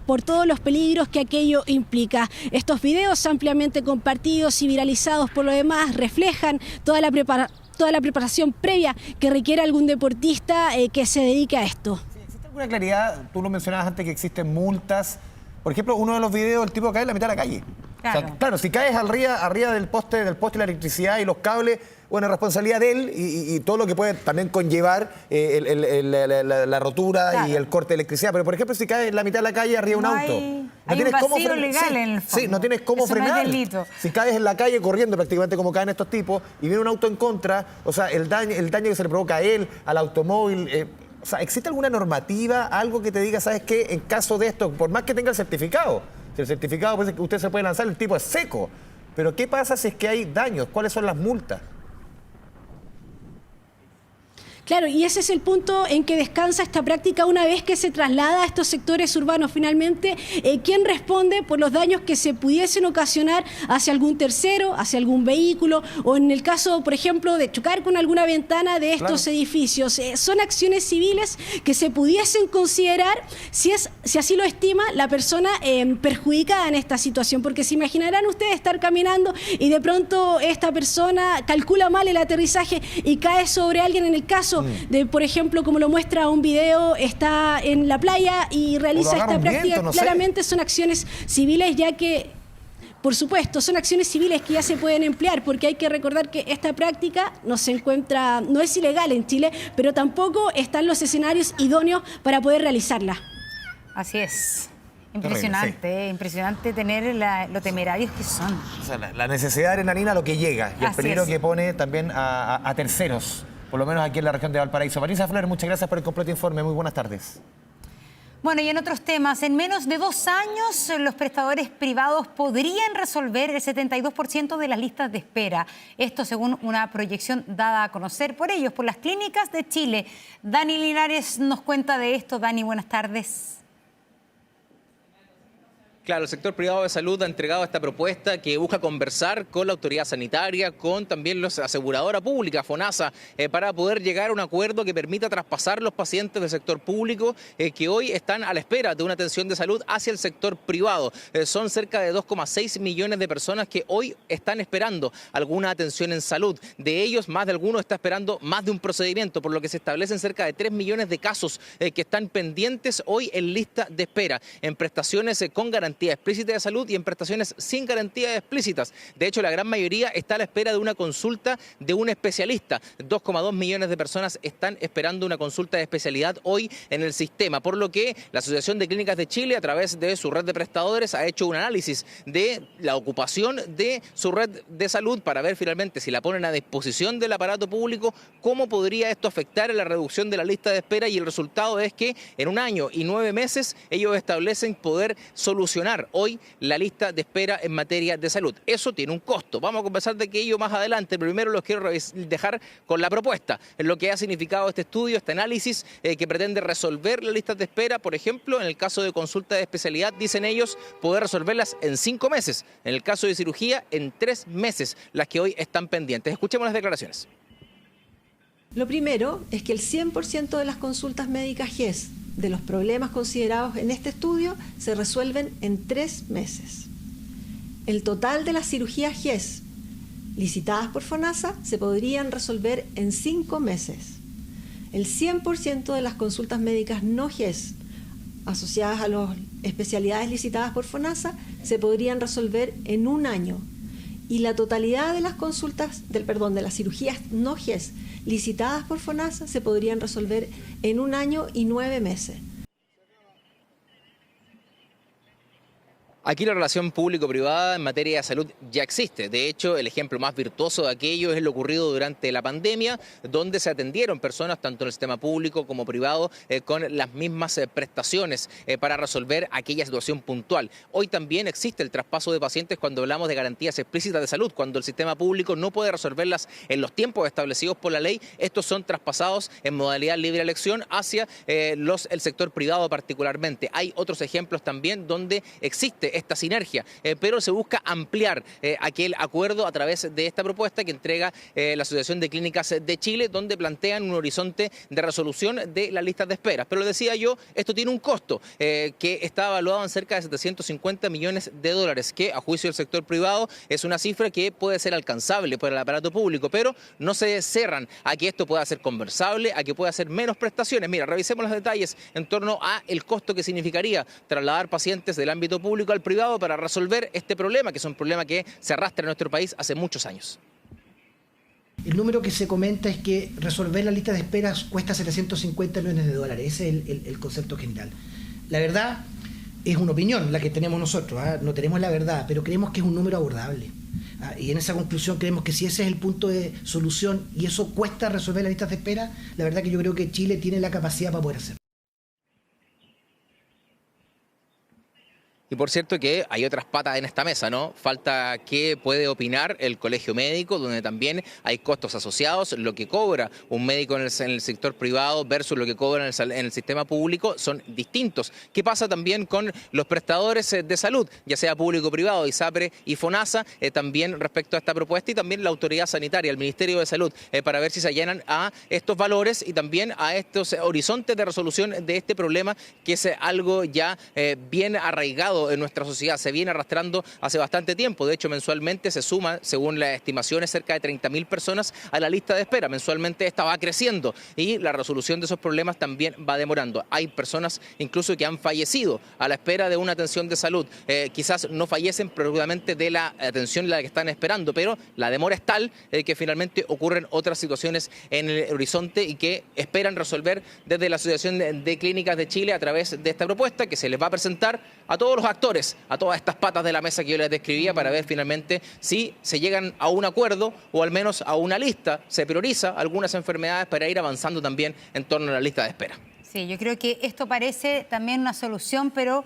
por todos los peligros que aquello implica. Estos videos ampliamente compartidos y viralizados por lo demás reflejan toda la preparación previa que requiere algún deportista que se dedique a esto. Sí, ¿existe alguna claridad? Tú lo mencionabas antes que existen multas. Por ejemplo, uno de los videos, el tipo cae en la mitad de la calle. Claro, o sea, claro, si caes arriba del poste de la electricidad y los cables, bueno, es responsabilidad de él y todo lo que puede también conllevar la rotura, claro, y el corte de electricidad. Pero, por ejemplo, si caes en la mitad de la calle arriba de un auto, no tienes cómo frenar. Legal en el fondo. Sí, no tienes cómo frenar. No es delito. Si caes en la calle corriendo prácticamente como caen estos tipos y viene un auto en contra, o sea, el daño que se le provoca a él, al automóvil. O sea, ¿existe alguna normativa, algo que te diga, sabes qué, en caso de esto, por más que tenga el certificado, si el certificado pues, usted se puede lanzar, el tipo es seco, pero ¿qué pasa si es que hay daños? ¿Cuáles son las multas? Claro, y ese es el punto en que descansa esta práctica una vez que se traslada a estos sectores urbanos. Finalmente, ¿quién responde por los daños que se pudiesen ocasionar hacia algún tercero, hacia algún vehículo, o en el caso, por ejemplo, de chocar con alguna ventana de estos edificios? Son acciones civiles que se pudiesen considerar si así lo estima la persona perjudicada en esta situación, porque se imaginarán ustedes estar caminando y de pronto esta persona calcula mal el aterrizaje y cae sobre alguien. En el caso de, por ejemplo, como lo muestra un video, está en la playa y realiza esta práctica, claramente son acciones civiles, ya que, por supuesto, son acciones civiles que ya se pueden emplear, porque hay que recordar que esta práctica no es ilegal en Chile, pero tampoco están los escenarios idóneos para poder realizarla. Así es. Impresionante, impresionante tener lo temerarios que son. O sea, la necesidad de adrenalina a lo que llega y el peligro que pone también a terceros, por lo menos aquí en la región de Valparaíso. Patricia Flores, muchas gracias por el completo informe. Muy buenas tardes. Bueno, y en otros temas, en menos de 2 años los prestadores privados podrían resolver el 72% de las listas de espera. Esto según una proyección dada a conocer por ellos, por las clínicas de Chile. Dani Linares nos cuenta de esto. Dani, buenas tardes. Claro, el sector privado de salud ha entregado esta propuesta que busca conversar con la autoridad sanitaria, con también la aseguradora pública, FONASA, para poder llegar a un acuerdo que permita traspasar los pacientes del sector público que hoy están a la espera de una atención de salud hacia el sector privado. Son cerca de 2,6 millones de personas que hoy están esperando alguna atención en salud. De ellos, más de alguno está esperando más de un procedimiento, por lo que se establecen cerca de 3 millones de casos que están pendientes hoy en lista de espera, en prestaciones con garantía garantía explícita de salud y en prestaciones sin garantía explícitas. De hecho, la gran mayoría está a la espera de una consulta de un especialista. 2,2 millones de personas están esperando una consulta de especialidad hoy en el sistema, por lo que la Asociación de Clínicas de Chile, a través de su red de prestadores, ha hecho un análisis de la ocupación de su red de salud para ver finalmente si la ponen a disposición del aparato público, cómo podría esto afectar en la reducción de la lista de espera, y el resultado es que en 1 año y 9 meses ellos establecen poder solucionar hoy la lista de espera en materia de salud. Eso tiene un costo. Vamos a conversar de aquello más adelante. Primero los quiero dejar con la propuesta, en lo que ha significado este estudio, este análisis que pretende resolver las listas de espera. Por ejemplo, en el caso de consulta de especialidad, dicen ellos, poder resolverlas en 5 meses. En el caso de cirugía, en 3 meses, las que hoy están pendientes. Escuchemos las declaraciones. Lo primero es que el 100% de las consultas médicas GES de los problemas considerados en este estudio se resuelven en 3 meses. El total de las cirugías GES licitadas por FONASA se podrían resolver en 5 meses. El 100% de las consultas médicas no GES asociadas a las especialidades licitadas por FONASA se podrían resolver en 1 año. Y la totalidad de las de las cirugías no GES licitadas por FONASA se podrían resolver en 1 año y 9 meses. Aquí la relación público-privada en materia de salud ya existe. De hecho, el ejemplo más virtuoso de aquello es lo ocurrido durante la pandemia, donde se atendieron personas, tanto en el sistema público como privado, con las mismas prestaciones para resolver aquella situación puntual. Hoy también existe el traspaso de pacientes cuando hablamos de garantías explícitas de salud. Cuando el sistema público no puede resolverlas en los tiempos establecidos por la ley, estos son traspasados en modalidad libre elección hacia el sector privado particularmente. Hay otros ejemplos también donde existe esta sinergia, pero se busca ampliar aquel acuerdo a través de esta propuesta que entrega la Asociación de Clínicas de Chile, donde plantean un horizonte de resolución de las listas de espera. Pero decía yo, esto tiene un costo que está evaluado en cerca de 750 millones de dólares, que a juicio del sector privado es una cifra que puede ser alcanzable por el aparato público, pero no se cerran a que esto pueda ser conversable, a que pueda ser menos prestaciones. Mira, revisemos los detalles en torno a el costo que significaría trasladar pacientes del ámbito público al privado para resolver este problema, que es un problema que se arrastra en nuestro país hace muchos años. El número que se comenta es que resolver la lista de esperas cuesta 750 millones de dólares. Ese es el concepto general. La verdad es una opinión la que tenemos nosotros, no tenemos la verdad, pero creemos que es un número abordable. Y en esa conclusión creemos que si ese es el punto de solución y eso cuesta resolver las listas de espera, la verdad que yo creo que Chile tiene la capacidad para poder hacerlo. Y por cierto que hay otras patas en esta mesa, ¿no? Falta qué puede opinar el colegio médico, donde también hay costos asociados. Lo que cobra un médico en el sector privado versus lo que cobra en el sistema público son distintos. ¿Qué pasa también con los prestadores de salud, ya sea público-privado, ISAPRE y FONASA, también respecto a esta propuesta, y también la autoridad sanitaria, el Ministerio de Salud, para ver si se allanan a estos valores y también a estos horizontes de resolución de este problema, que es algo ya bien arraigado en nuestra sociedad, se viene arrastrando hace bastante tiempo. De hecho, mensualmente se suma, según las estimaciones, cerca de 30.000 personas a la lista de espera. Mensualmente esta va creciendo y la resolución de esos problemas también va demorando. Hay personas incluso que han fallecido a la espera de una atención de salud. Quizás no fallecen productivamente de la atención en la que están esperando, pero la demora es tal que finalmente ocurren otras situaciones en el horizonte y que esperan resolver desde la Asociación de Clínicas de Chile a través de esta propuesta que se les va a presentar a todos los actores, a todas estas patas de la mesa que yo les describía, para ver finalmente si se llegan a un acuerdo o al menos a una lista, se prioriza algunas enfermedades para ir avanzando también en torno a la lista de espera. Sí, yo creo que esto parece también una solución, pero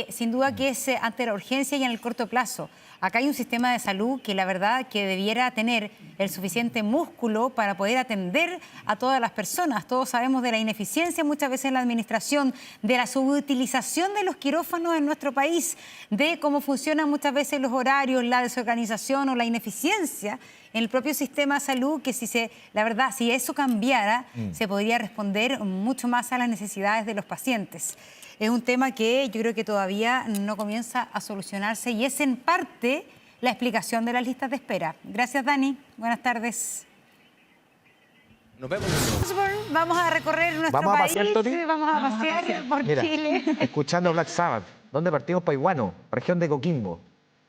sin duda que es ante la urgencia y en el corto plazo. Acá hay un sistema de salud que la verdad que debiera tener el suficiente músculo para poder atender a todas las personas. Todos sabemos de la ineficiencia muchas veces en la administración, de la subutilización de los quirófanos en nuestro país, de cómo funcionan muchas veces los horarios, la desorganización o la ineficiencia en el propio sistema de salud, que la verdad, si eso cambiara, se podría responder mucho más a las necesidades de los pacientes. Es un tema que yo creo que todavía no comienza a solucionarse y es en parte la explicación de las listas de espera. Gracias, Dani. Buenas tardes. Nos vemos. Vamos a recorrer nuestro país. ¿Vamos a pasear, Toti? Vamos a pasear por Mira, Chile. Escuchando Black Sabbath. ¿Dónde partimos? Paihuano, región de Coquimbo.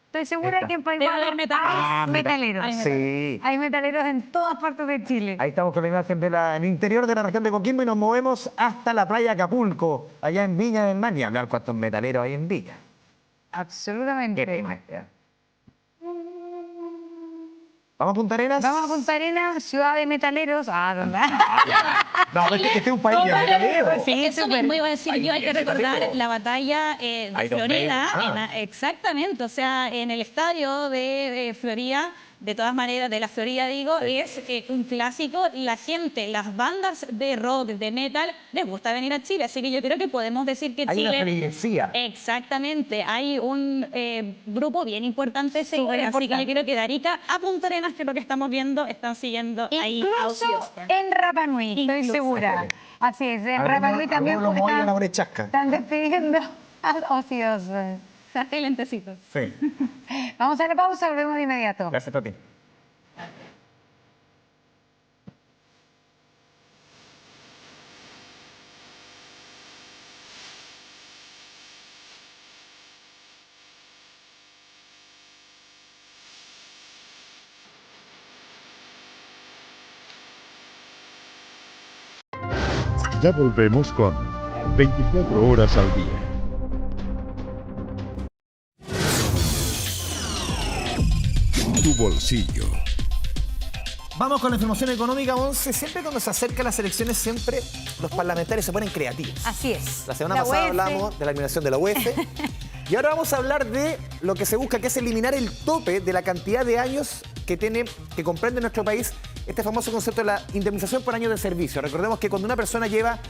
Estoy segura que en Paihuano hay metaleros. Sí. Hay metaleros en todas partes de Chile. Ahí estamos con la imagen del interior de la región de Coquimbo y nos movemos hasta la playa Acapulco, allá en Viña del Mar. Y hablar cuántos metaleros hay en Viña. Absolutamente. Qué tema. ¿Vamos a Punta Arenas? Vamos a Punta Arenas, ciudad de metaleros. ¿Verdad? No, este es un país de metaleros. Sí, eso mismo iba a decir yo. Hay que recordar la batalla de Florida. Exactamente, o sea, en el estadio de Florida, de todas maneras, de la Florida digo, es un clásico. La gente, las bandas de rock, de metal, les gusta venir a Chile. Así que yo creo que podemos decir que hay Chile... una feligresía. Exactamente. Hay un grupo bien importante de seguidores. Así que yo creo que de Arica a Punta Arenas, que es lo que estamos viendo, están siguiendo ahí Incluso audios. en Rapa Nui, estoy segura. Así es, en Rapa Nui también están despidiendo a Ozzy Osbourne. Hay lentecitos. Sí. Vamos a la pausa, volvemos de inmediato. Gracias, Toti. Ya volvemos con 24 horas al día. Tu bolsillo. Vamos con la información económica, Once. Siempre cuando se acercan las elecciones, siempre los parlamentarios se ponen creativos. Así es. La semana pasada hablamos de la eliminación de la UEF. Y ahora vamos a hablar de lo que se busca, que es eliminar el tope de la cantidad de años que comprende nuestro país este famoso concepto de la indemnización por años de servicio. Recordemos que cuando una persona lleva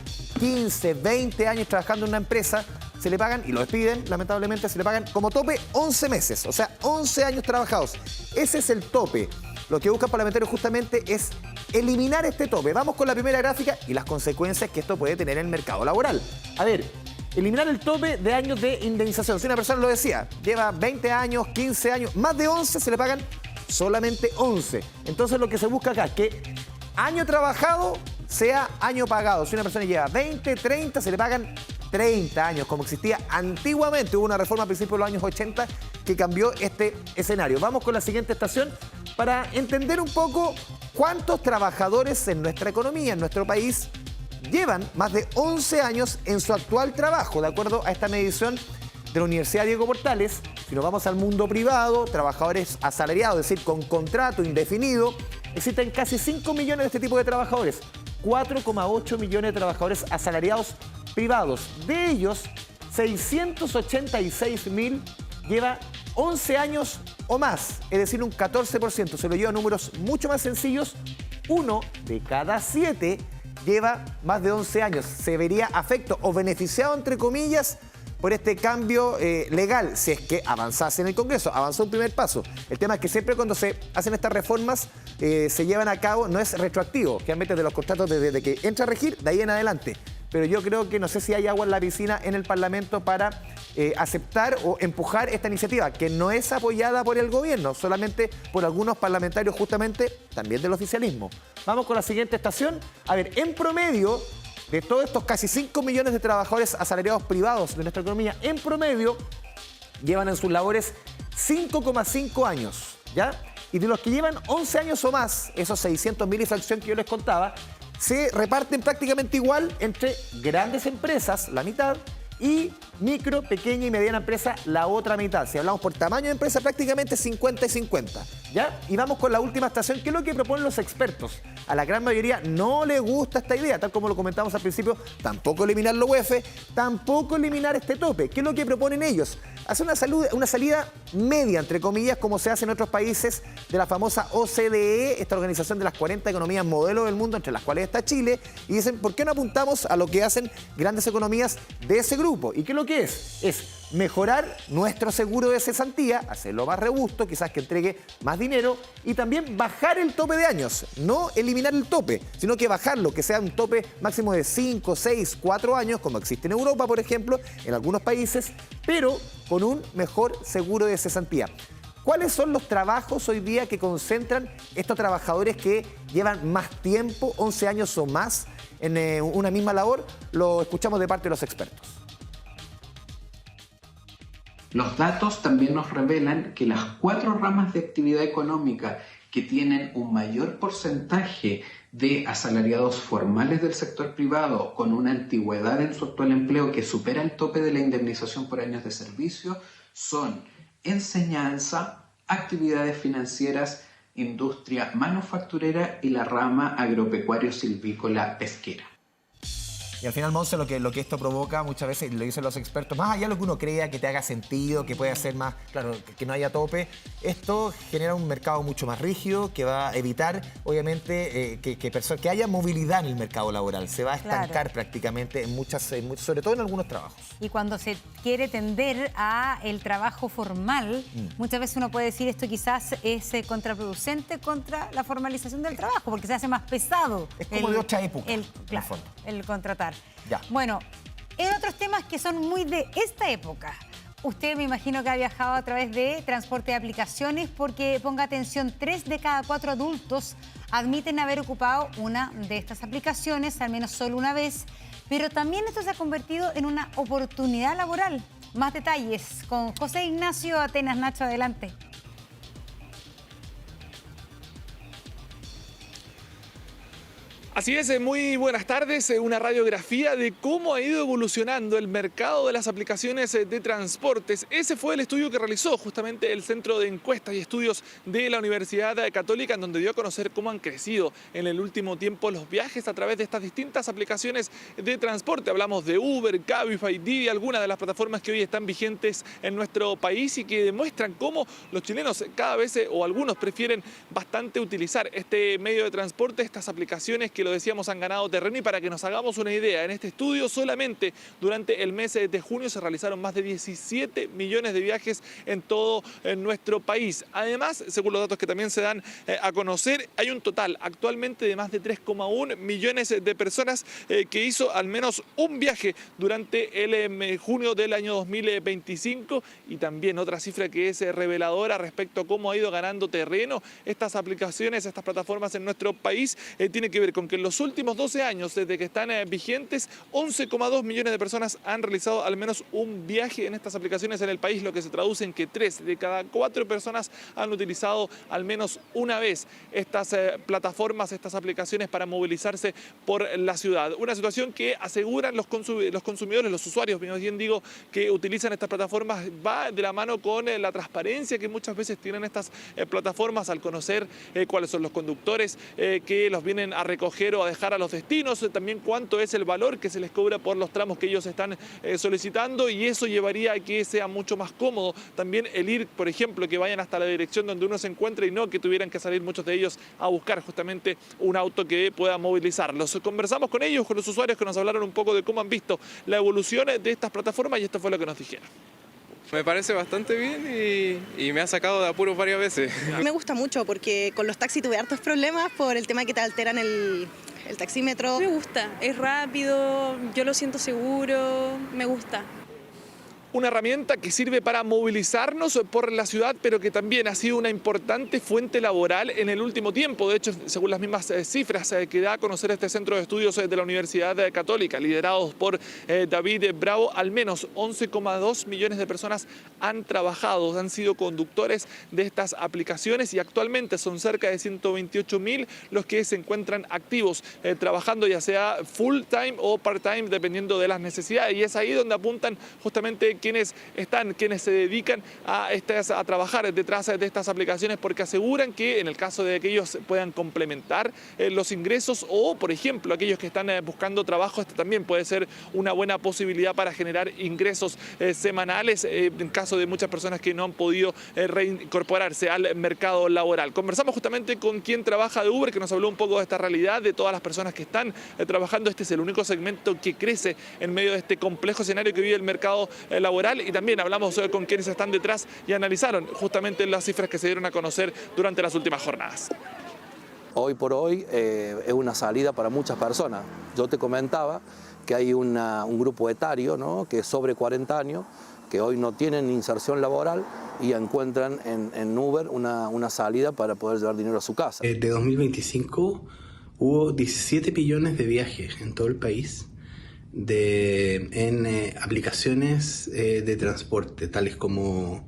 15, 20 años trabajando en una empresa, se le pagan, y lo despiden, lamentablemente, se le pagan como tope 11 meses, o sea, 11 años trabajados. Ese es el tope. Lo que busca el parlamentario justamente es eliminar este tope. Vamos con la primera gráfica y las consecuencias que esto puede tener en el mercado laboral. A ver, eliminar el tope de años de indemnización. Si una persona lo decía, lleva 20 años, 15 años, más de 11 se le pagan solamente 11. Entonces lo que se busca acá es que año trabajado sea año pagado. Si una persona lleva 20, 30, se le pagan 30 años, como existía antiguamente. Hubo una reforma a principios de los años 80 que cambió este escenario. Vamos con la siguiente estación para entender un poco cuántos trabajadores en nuestra economía, en nuestro país, llevan más de 11 años en su actual trabajo, de acuerdo a esta medición de la Universidad Diego Portales. Si nos vamos al mundo privado, trabajadores asalariados, es decir, con contrato indefinido, existen casi 5 millones de este tipo de trabajadores, 4,8 millones de trabajadores asalariados privados. De ellos, 686.000 lleva 11 años o más, es decir, un 14%. Se lo lleva a números mucho más sencillos. 1 de cada 7 lleva más de 11 años. Se vería afecto o beneficiado, entre comillas, por este cambio legal, si es que avanzase en el Congreso. Avanzó un primer paso. El tema es que siempre cuando se hacen estas reformas, se llevan a cabo, no es retroactivo, que de los contratos desde que entra a regir, de ahí en adelante. Pero yo creo que no sé si hay agua en la piscina en el Parlamento para aceptar o empujar esta iniciativa, que no es apoyada por el gobierno, solamente por algunos parlamentarios justamente también del oficialismo. Vamos con la siguiente estación. A ver, en promedio, de todos estos casi 5 millones de trabajadores asalariados privados de nuestra economía, en promedio, llevan en sus labores 5,5 años, ¿ya? Y de los que llevan 11 años o más, esos 600.000 y fracción que yo les contaba, se reparten prácticamente igual entre grandes empresas, la mitad, y micro, pequeña y mediana empresa, la otra mitad. Si hablamos por tamaño de empresa, prácticamente 50 y 50, ¿ya? Y vamos con la última estación, que es lo que proponen los expertos. A la gran mayoría no le gusta esta idea, tal como lo comentamos al principio, tampoco eliminar la UEF, tampoco eliminar este tope. ¿Qué es lo que proponen ellos? Hacer una salida media, entre comillas, como se hace en otros países de la famosa OCDE, esta organización de las 40 economías modelo del mundo, entre las cuales está Chile, y dicen, ¿por qué no apuntamos a lo que hacen grandes economías de ese grupo? ¿Y qué es lo que es? Es mejorar nuestro seguro de cesantía, hacerlo más robusto, quizás que entregue más dinero, y también bajar el tope de años. No eliminar el tope, sino que bajarlo, que sea un tope máximo de 5, 6, 4 años, como existe en Europa, por ejemplo, en algunos países, pero con un mejor seguro de cesantía. ¿Cuáles son los trabajos hoy día que concentran estos trabajadores que llevan más tiempo, 11 años o más, en una misma labor? Lo escuchamos de parte de los expertos. Los datos también nos revelan que las 4 ramas de actividad económica que tienen un mayor porcentaje de asalariados formales del sector privado con una antigüedad en su actual empleo que supera el tope de la indemnización por años de servicio son enseñanza, actividades financieras, industria manufacturera y la rama agropecuario silvícola pesquera. Y al final, Monse, lo que esto provoca muchas veces, lo dicen los expertos, más allá de lo que uno crea, que te haga sentido, que puede hacer más, claro, que no haya tope, esto genera un mercado mucho más rígido, que va a evitar, obviamente, que haya movilidad en el mercado laboral. Se va a estancar prácticamente en sobre todo en algunos trabajos. Y cuando se quiere tender a el trabajo formal, muchas veces uno puede decir esto quizás es contraproducente contra la formalización del trabajo, porque se hace más pesado. Es como de otra época, el contratar. Ya. Bueno, en otros temas que son muy de esta época, usted me imagino que ha viajado a través de transporte de aplicaciones porque, ponga atención, 3 de cada 4 adultos admiten haber ocupado una de estas aplicaciones, al menos solo una vez, pero también esto se ha convertido en una oportunidad laboral. Más detalles con José Ignacio Atenas. Nacho, adelante. Así es, muy buenas tardes. Una radiografía de cómo ha ido evolucionando el mercado de las aplicaciones de transportes. Ese fue el estudio que realizó justamente el Centro de Encuestas y Estudios de la Universidad Católica, en donde dio a conocer cómo han crecido en el último tiempo los viajes a través de estas distintas aplicaciones de transporte. Hablamos de Uber, Cabify, Didi, algunas de las plataformas que hoy están vigentes en nuestro país y que demuestran cómo los chilenos cada vez o algunos prefieren bastante utilizar este medio de transporte, estas aplicaciones que lo decíamos han ganado terreno. Y para que nos hagamos una idea, en este estudio solamente durante el mes de junio se realizaron más de 17 millones de viajes en todo nuestro país. Además, según los datos que también se dan a conocer, hay un total actualmente de más de 3,1 millones de personas que hizo al menos un viaje durante el junio del año 2025. Y también otra cifra que es reveladora respecto a cómo ha ido ganando terreno estas aplicaciones, estas plataformas en nuestro país, tiene que ver con que en los últimos 12 años, desde que están vigentes, 11,2 millones de personas han realizado al menos un viaje en estas aplicaciones en el país, lo que se traduce en que 3 de cada 4 personas han utilizado al menos una vez estas plataformas, estas aplicaciones para movilizarse por la ciudad. Una situación que aseguran los consumidores, los usuarios, bien digo, que utilizan estas plataformas, va de la mano con la transparencia que muchas veces tienen estas plataformas al conocer cuáles son los conductores que los vienen a recoger o a dejar a los destinos, también cuánto es el valor que se les cobra por los tramos que ellos están solicitando, y eso llevaría a que sea mucho más cómodo también el ir, por ejemplo, que vayan hasta la dirección donde uno se encuentra y no que tuvieran que salir muchos de ellos a buscar justamente un auto que pueda movilizarlos. Conversamos con ellos, con los usuarios, que nos hablaron un poco de cómo han visto la evolución de estas plataformas, y esto fue lo que nos dijeron. Me parece bastante bien y me ha sacado de apuros varias veces. Me gusta mucho porque con los taxis tuve hartos problemas por el tema que te alteran el taxímetro. Me gusta, es rápido, yo lo siento seguro, me gusta. Una herramienta que sirve para movilizarnos por la ciudad, pero que también ha sido una importante fuente laboral en el último tiempo. De hecho, según las mismas cifras que da a conocer este Centro de Estudios de la Universidad Católica, liderados por David Bravo, al menos 11,2 millones de personas han trabajado, han sido conductores de estas aplicaciones, y actualmente son cerca de 128.000 los que se encuentran activos, trabajando ya sea full time o part time, dependiendo de las necesidades. Y es ahí donde apuntan justamente quienes se dedican a trabajar detrás de estas aplicaciones, porque aseguran que en el caso de que ellos puedan complementar los ingresos, o por ejemplo aquellos que están buscando trabajo, esto también puede ser una buena posibilidad para generar ingresos semanales en caso de muchas personas que no han podido reincorporarse al mercado laboral. Conversamos justamente con quien trabaja de Uber, que nos habló un poco de esta realidad, de todas las personas que están trabajando. Este es el único segmento que crece en medio de este complejo escenario que vive el mercado laboral, y también hablamos con quienes están detrás y analizaron justamente las cifras que se dieron a conocer durante las últimas jornadas. Hoy por hoy es una salida para muchas personas. Yo te comentaba que hay un grupo etario, ¿no?, que es sobre 40 años, que hoy no tienen inserción laboral y encuentran en Uber una salida para poder llevar dinero a su casa. De 2025 hubo 17 millones de viajes en todo el país. en aplicaciones de transporte, tales como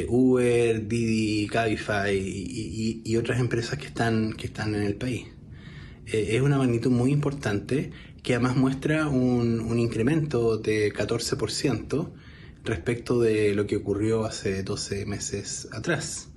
Uber, Didi, Cabify y otras empresas que están en el país. Es una magnitud muy importante que además muestra un incremento de 14% respecto de lo que ocurrió hace 12 meses atrás.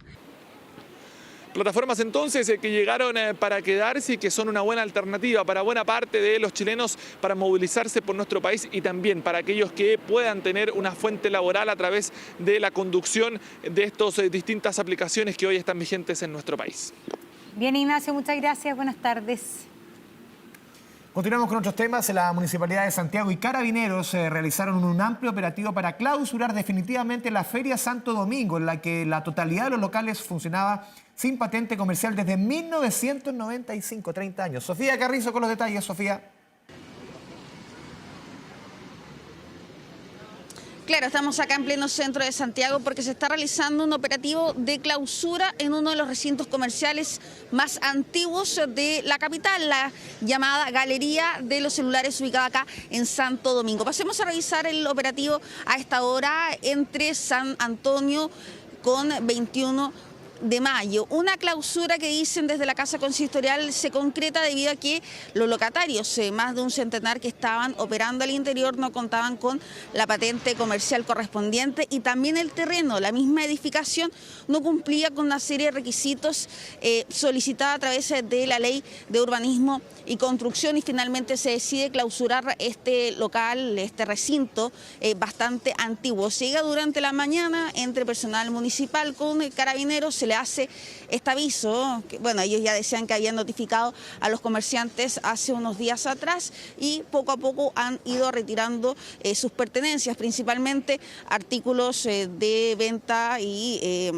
Plataformas entonces que llegaron para quedarse y que son una buena alternativa para buena parte de los chilenos para movilizarse por nuestro país y también para aquellos que puedan tener una fuente laboral a través de la conducción de estas distintas aplicaciones que hoy están vigentes en nuestro país. Bien, Ignacio, muchas gracias. Buenas tardes. Continuamos con otros temas. La Municipalidad de Santiago y Carabineros realizaron un amplio operativo para clausurar definitivamente la Feria Santo Domingo, en la que la totalidad de los locales funcionaba sin patente comercial desde 1995, 30 años. Sofía Carrizo con los detalles. Sofía. Claro, estamos acá en pleno centro de Santiago porque se está realizando un operativo de clausura en uno de los recintos comerciales más antiguos de la capital, la llamada Galería de los Celulares, ubicada acá en Santo Domingo. Pasemos a revisar el operativo a esta hora entre San Antonio con 21 de mayo. Una clausura que dicen desde la Casa Consistorial se concreta debido a que los locatarios, más de un centenar que estaban operando al interior, no contaban con la patente comercial correspondiente y también el terreno, la misma edificación, no cumplía con una serie de requisitos solicitada a través de la Ley de Urbanismo y Construcción y finalmente se decide clausurar este local, este recinto bastante antiguo. Se llega durante la mañana entre personal municipal con Carabineros, se le hace este aviso, que, bueno, ellos ya decían que habían notificado a los comerciantes hace unos días atrás y poco a poco han ido retirando sus pertenencias, principalmente artículos de venta y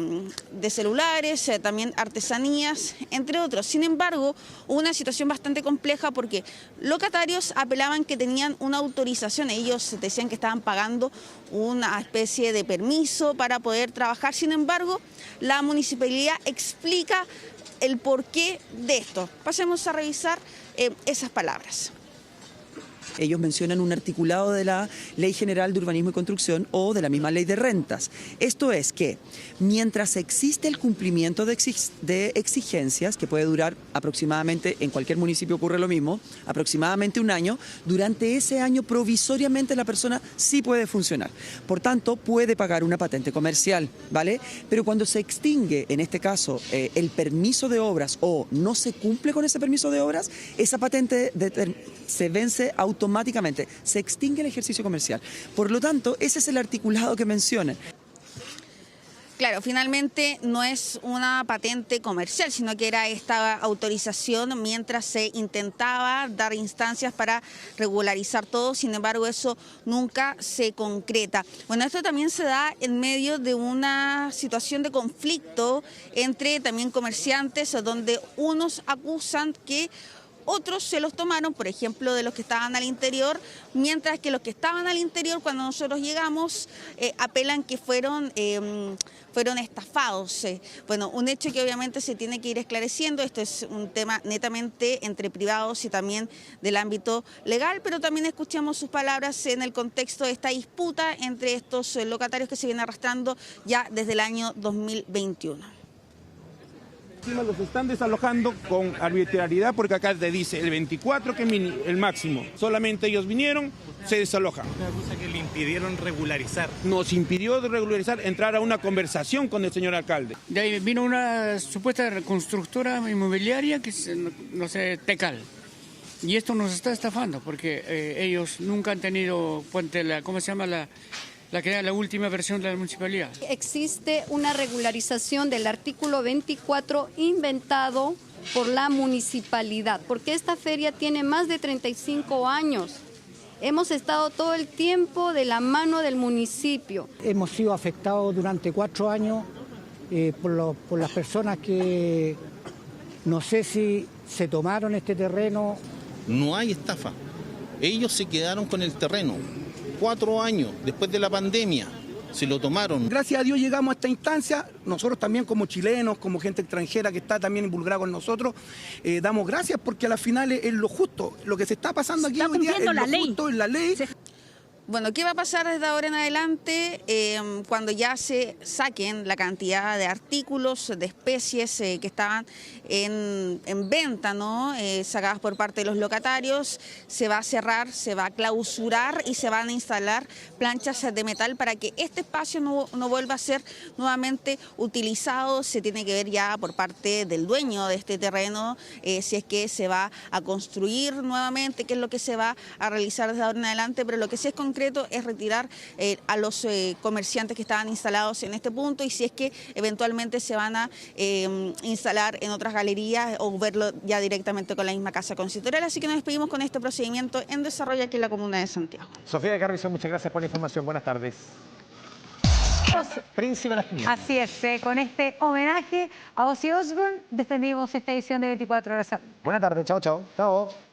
de celulares, también artesanías, entre otros. Sin embargo, hubo una situación bastante compleja porque locatarios apelaban que tenían una autorización, ellos decían que estaban pagando una especie de permiso para poder trabajar, sin embargo, la municipalidad explica el porqué de esto. Pasemos a revisar esas palabras. Ellos mencionan un articulado de la Ley General de Urbanismo y Construcción o de la misma Ley de Rentas. Esto es que mientras existe el cumplimiento de exigencias, que puede durar aproximadamente, en cualquier municipio ocurre lo mismo, aproximadamente un año, durante ese año provisoriamente la persona sí puede funcionar. Por tanto, puede pagar una patente comercial, ¿vale? Pero cuando se extingue, en este caso, el permiso de obras o no se cumple con ese permiso de obras, esa patente se vence automáticamente, se extingue el ejercicio comercial. Por lo tanto, ese es el articulado que mencionan. Claro, finalmente no es una patente comercial, sino que era esta autorización mientras se intentaba dar instancias para regularizar todo, sin embargo eso nunca se concreta. Bueno, esto también se da en medio de una situación de conflicto entre también comerciantes, donde unos acusan que otros se los tomaron, por ejemplo, de los que estaban al interior, mientras que los que estaban al interior, cuando nosotros llegamos, apelan que fueron estafados. Bueno, un hecho que obviamente se tiene que ir esclareciendo. Esto es un tema netamente entre privados y también del ámbito legal, pero también escuchamos sus palabras en el contexto de esta disputa entre estos locatarios que se viene arrastrando ya desde el año 2021. Los están desalojando con arbitrariedad porque acá te dice el 24 que es el máximo. Solamente ellos vinieron, se desalojan. Una cosa que le impidieron regularizar. Nos impidió regularizar, entrar a una conversación con el señor alcalde. De ahí vino una supuesta constructora inmobiliaria que es, no sé, Tecal. Y esto nos está estafando porque ellos nunca han tenido ¿cómo se llama la última versión de la municipalidad? Existe una regularización del artículo 24 inventado por la municipalidad, porque esta feria tiene más de 35 años. Hemos estado todo el tiempo de la mano del municipio. Hemos sido afectados durante 4 años por las personas que no sé si se tomaron este terreno. No hay estafa. Ellos se quedaron con el terreno. 4 años después de la pandemia, si lo tomaron. Gracias a Dios llegamos a esta instancia, nosotros también como chilenos, como gente extranjera que está también involucrada con nosotros, damos gracias porque a la final es lo justo, lo que se está pasando aquí hoy día es lo justo, es la ley. Bueno, ¿qué va a pasar desde ahora en adelante cuando ya se saquen la cantidad de artículos, de especies que estaban en venta, ¿no? Sacadas por parte de los locatarios? Se va a cerrar, se va a clausurar y se van a instalar planchas de metal para que este espacio no vuelva a ser nuevamente utilizado. Se tiene que ver ya por parte del dueño de este terreno si es que se va a construir nuevamente, qué es lo que se va a realizar desde ahora en adelante, pero lo que sí es concreto es retirar a los comerciantes que estaban instalados en este punto y si es que eventualmente se van a instalar en otras galerías o verlo ya directamente con la misma casa consistorial. Así que nos despedimos con este procedimiento en desarrollo aquí en la comuna de Santiago. Sofía de Carrizón, muchas gracias por la información. Buenas tardes. Príncipe de las Tinieblas. Así es, con este homenaje a Ozzy Osbourne despedimos esta edición de 24 horas. Buenas tardes, chao, chao. Chao.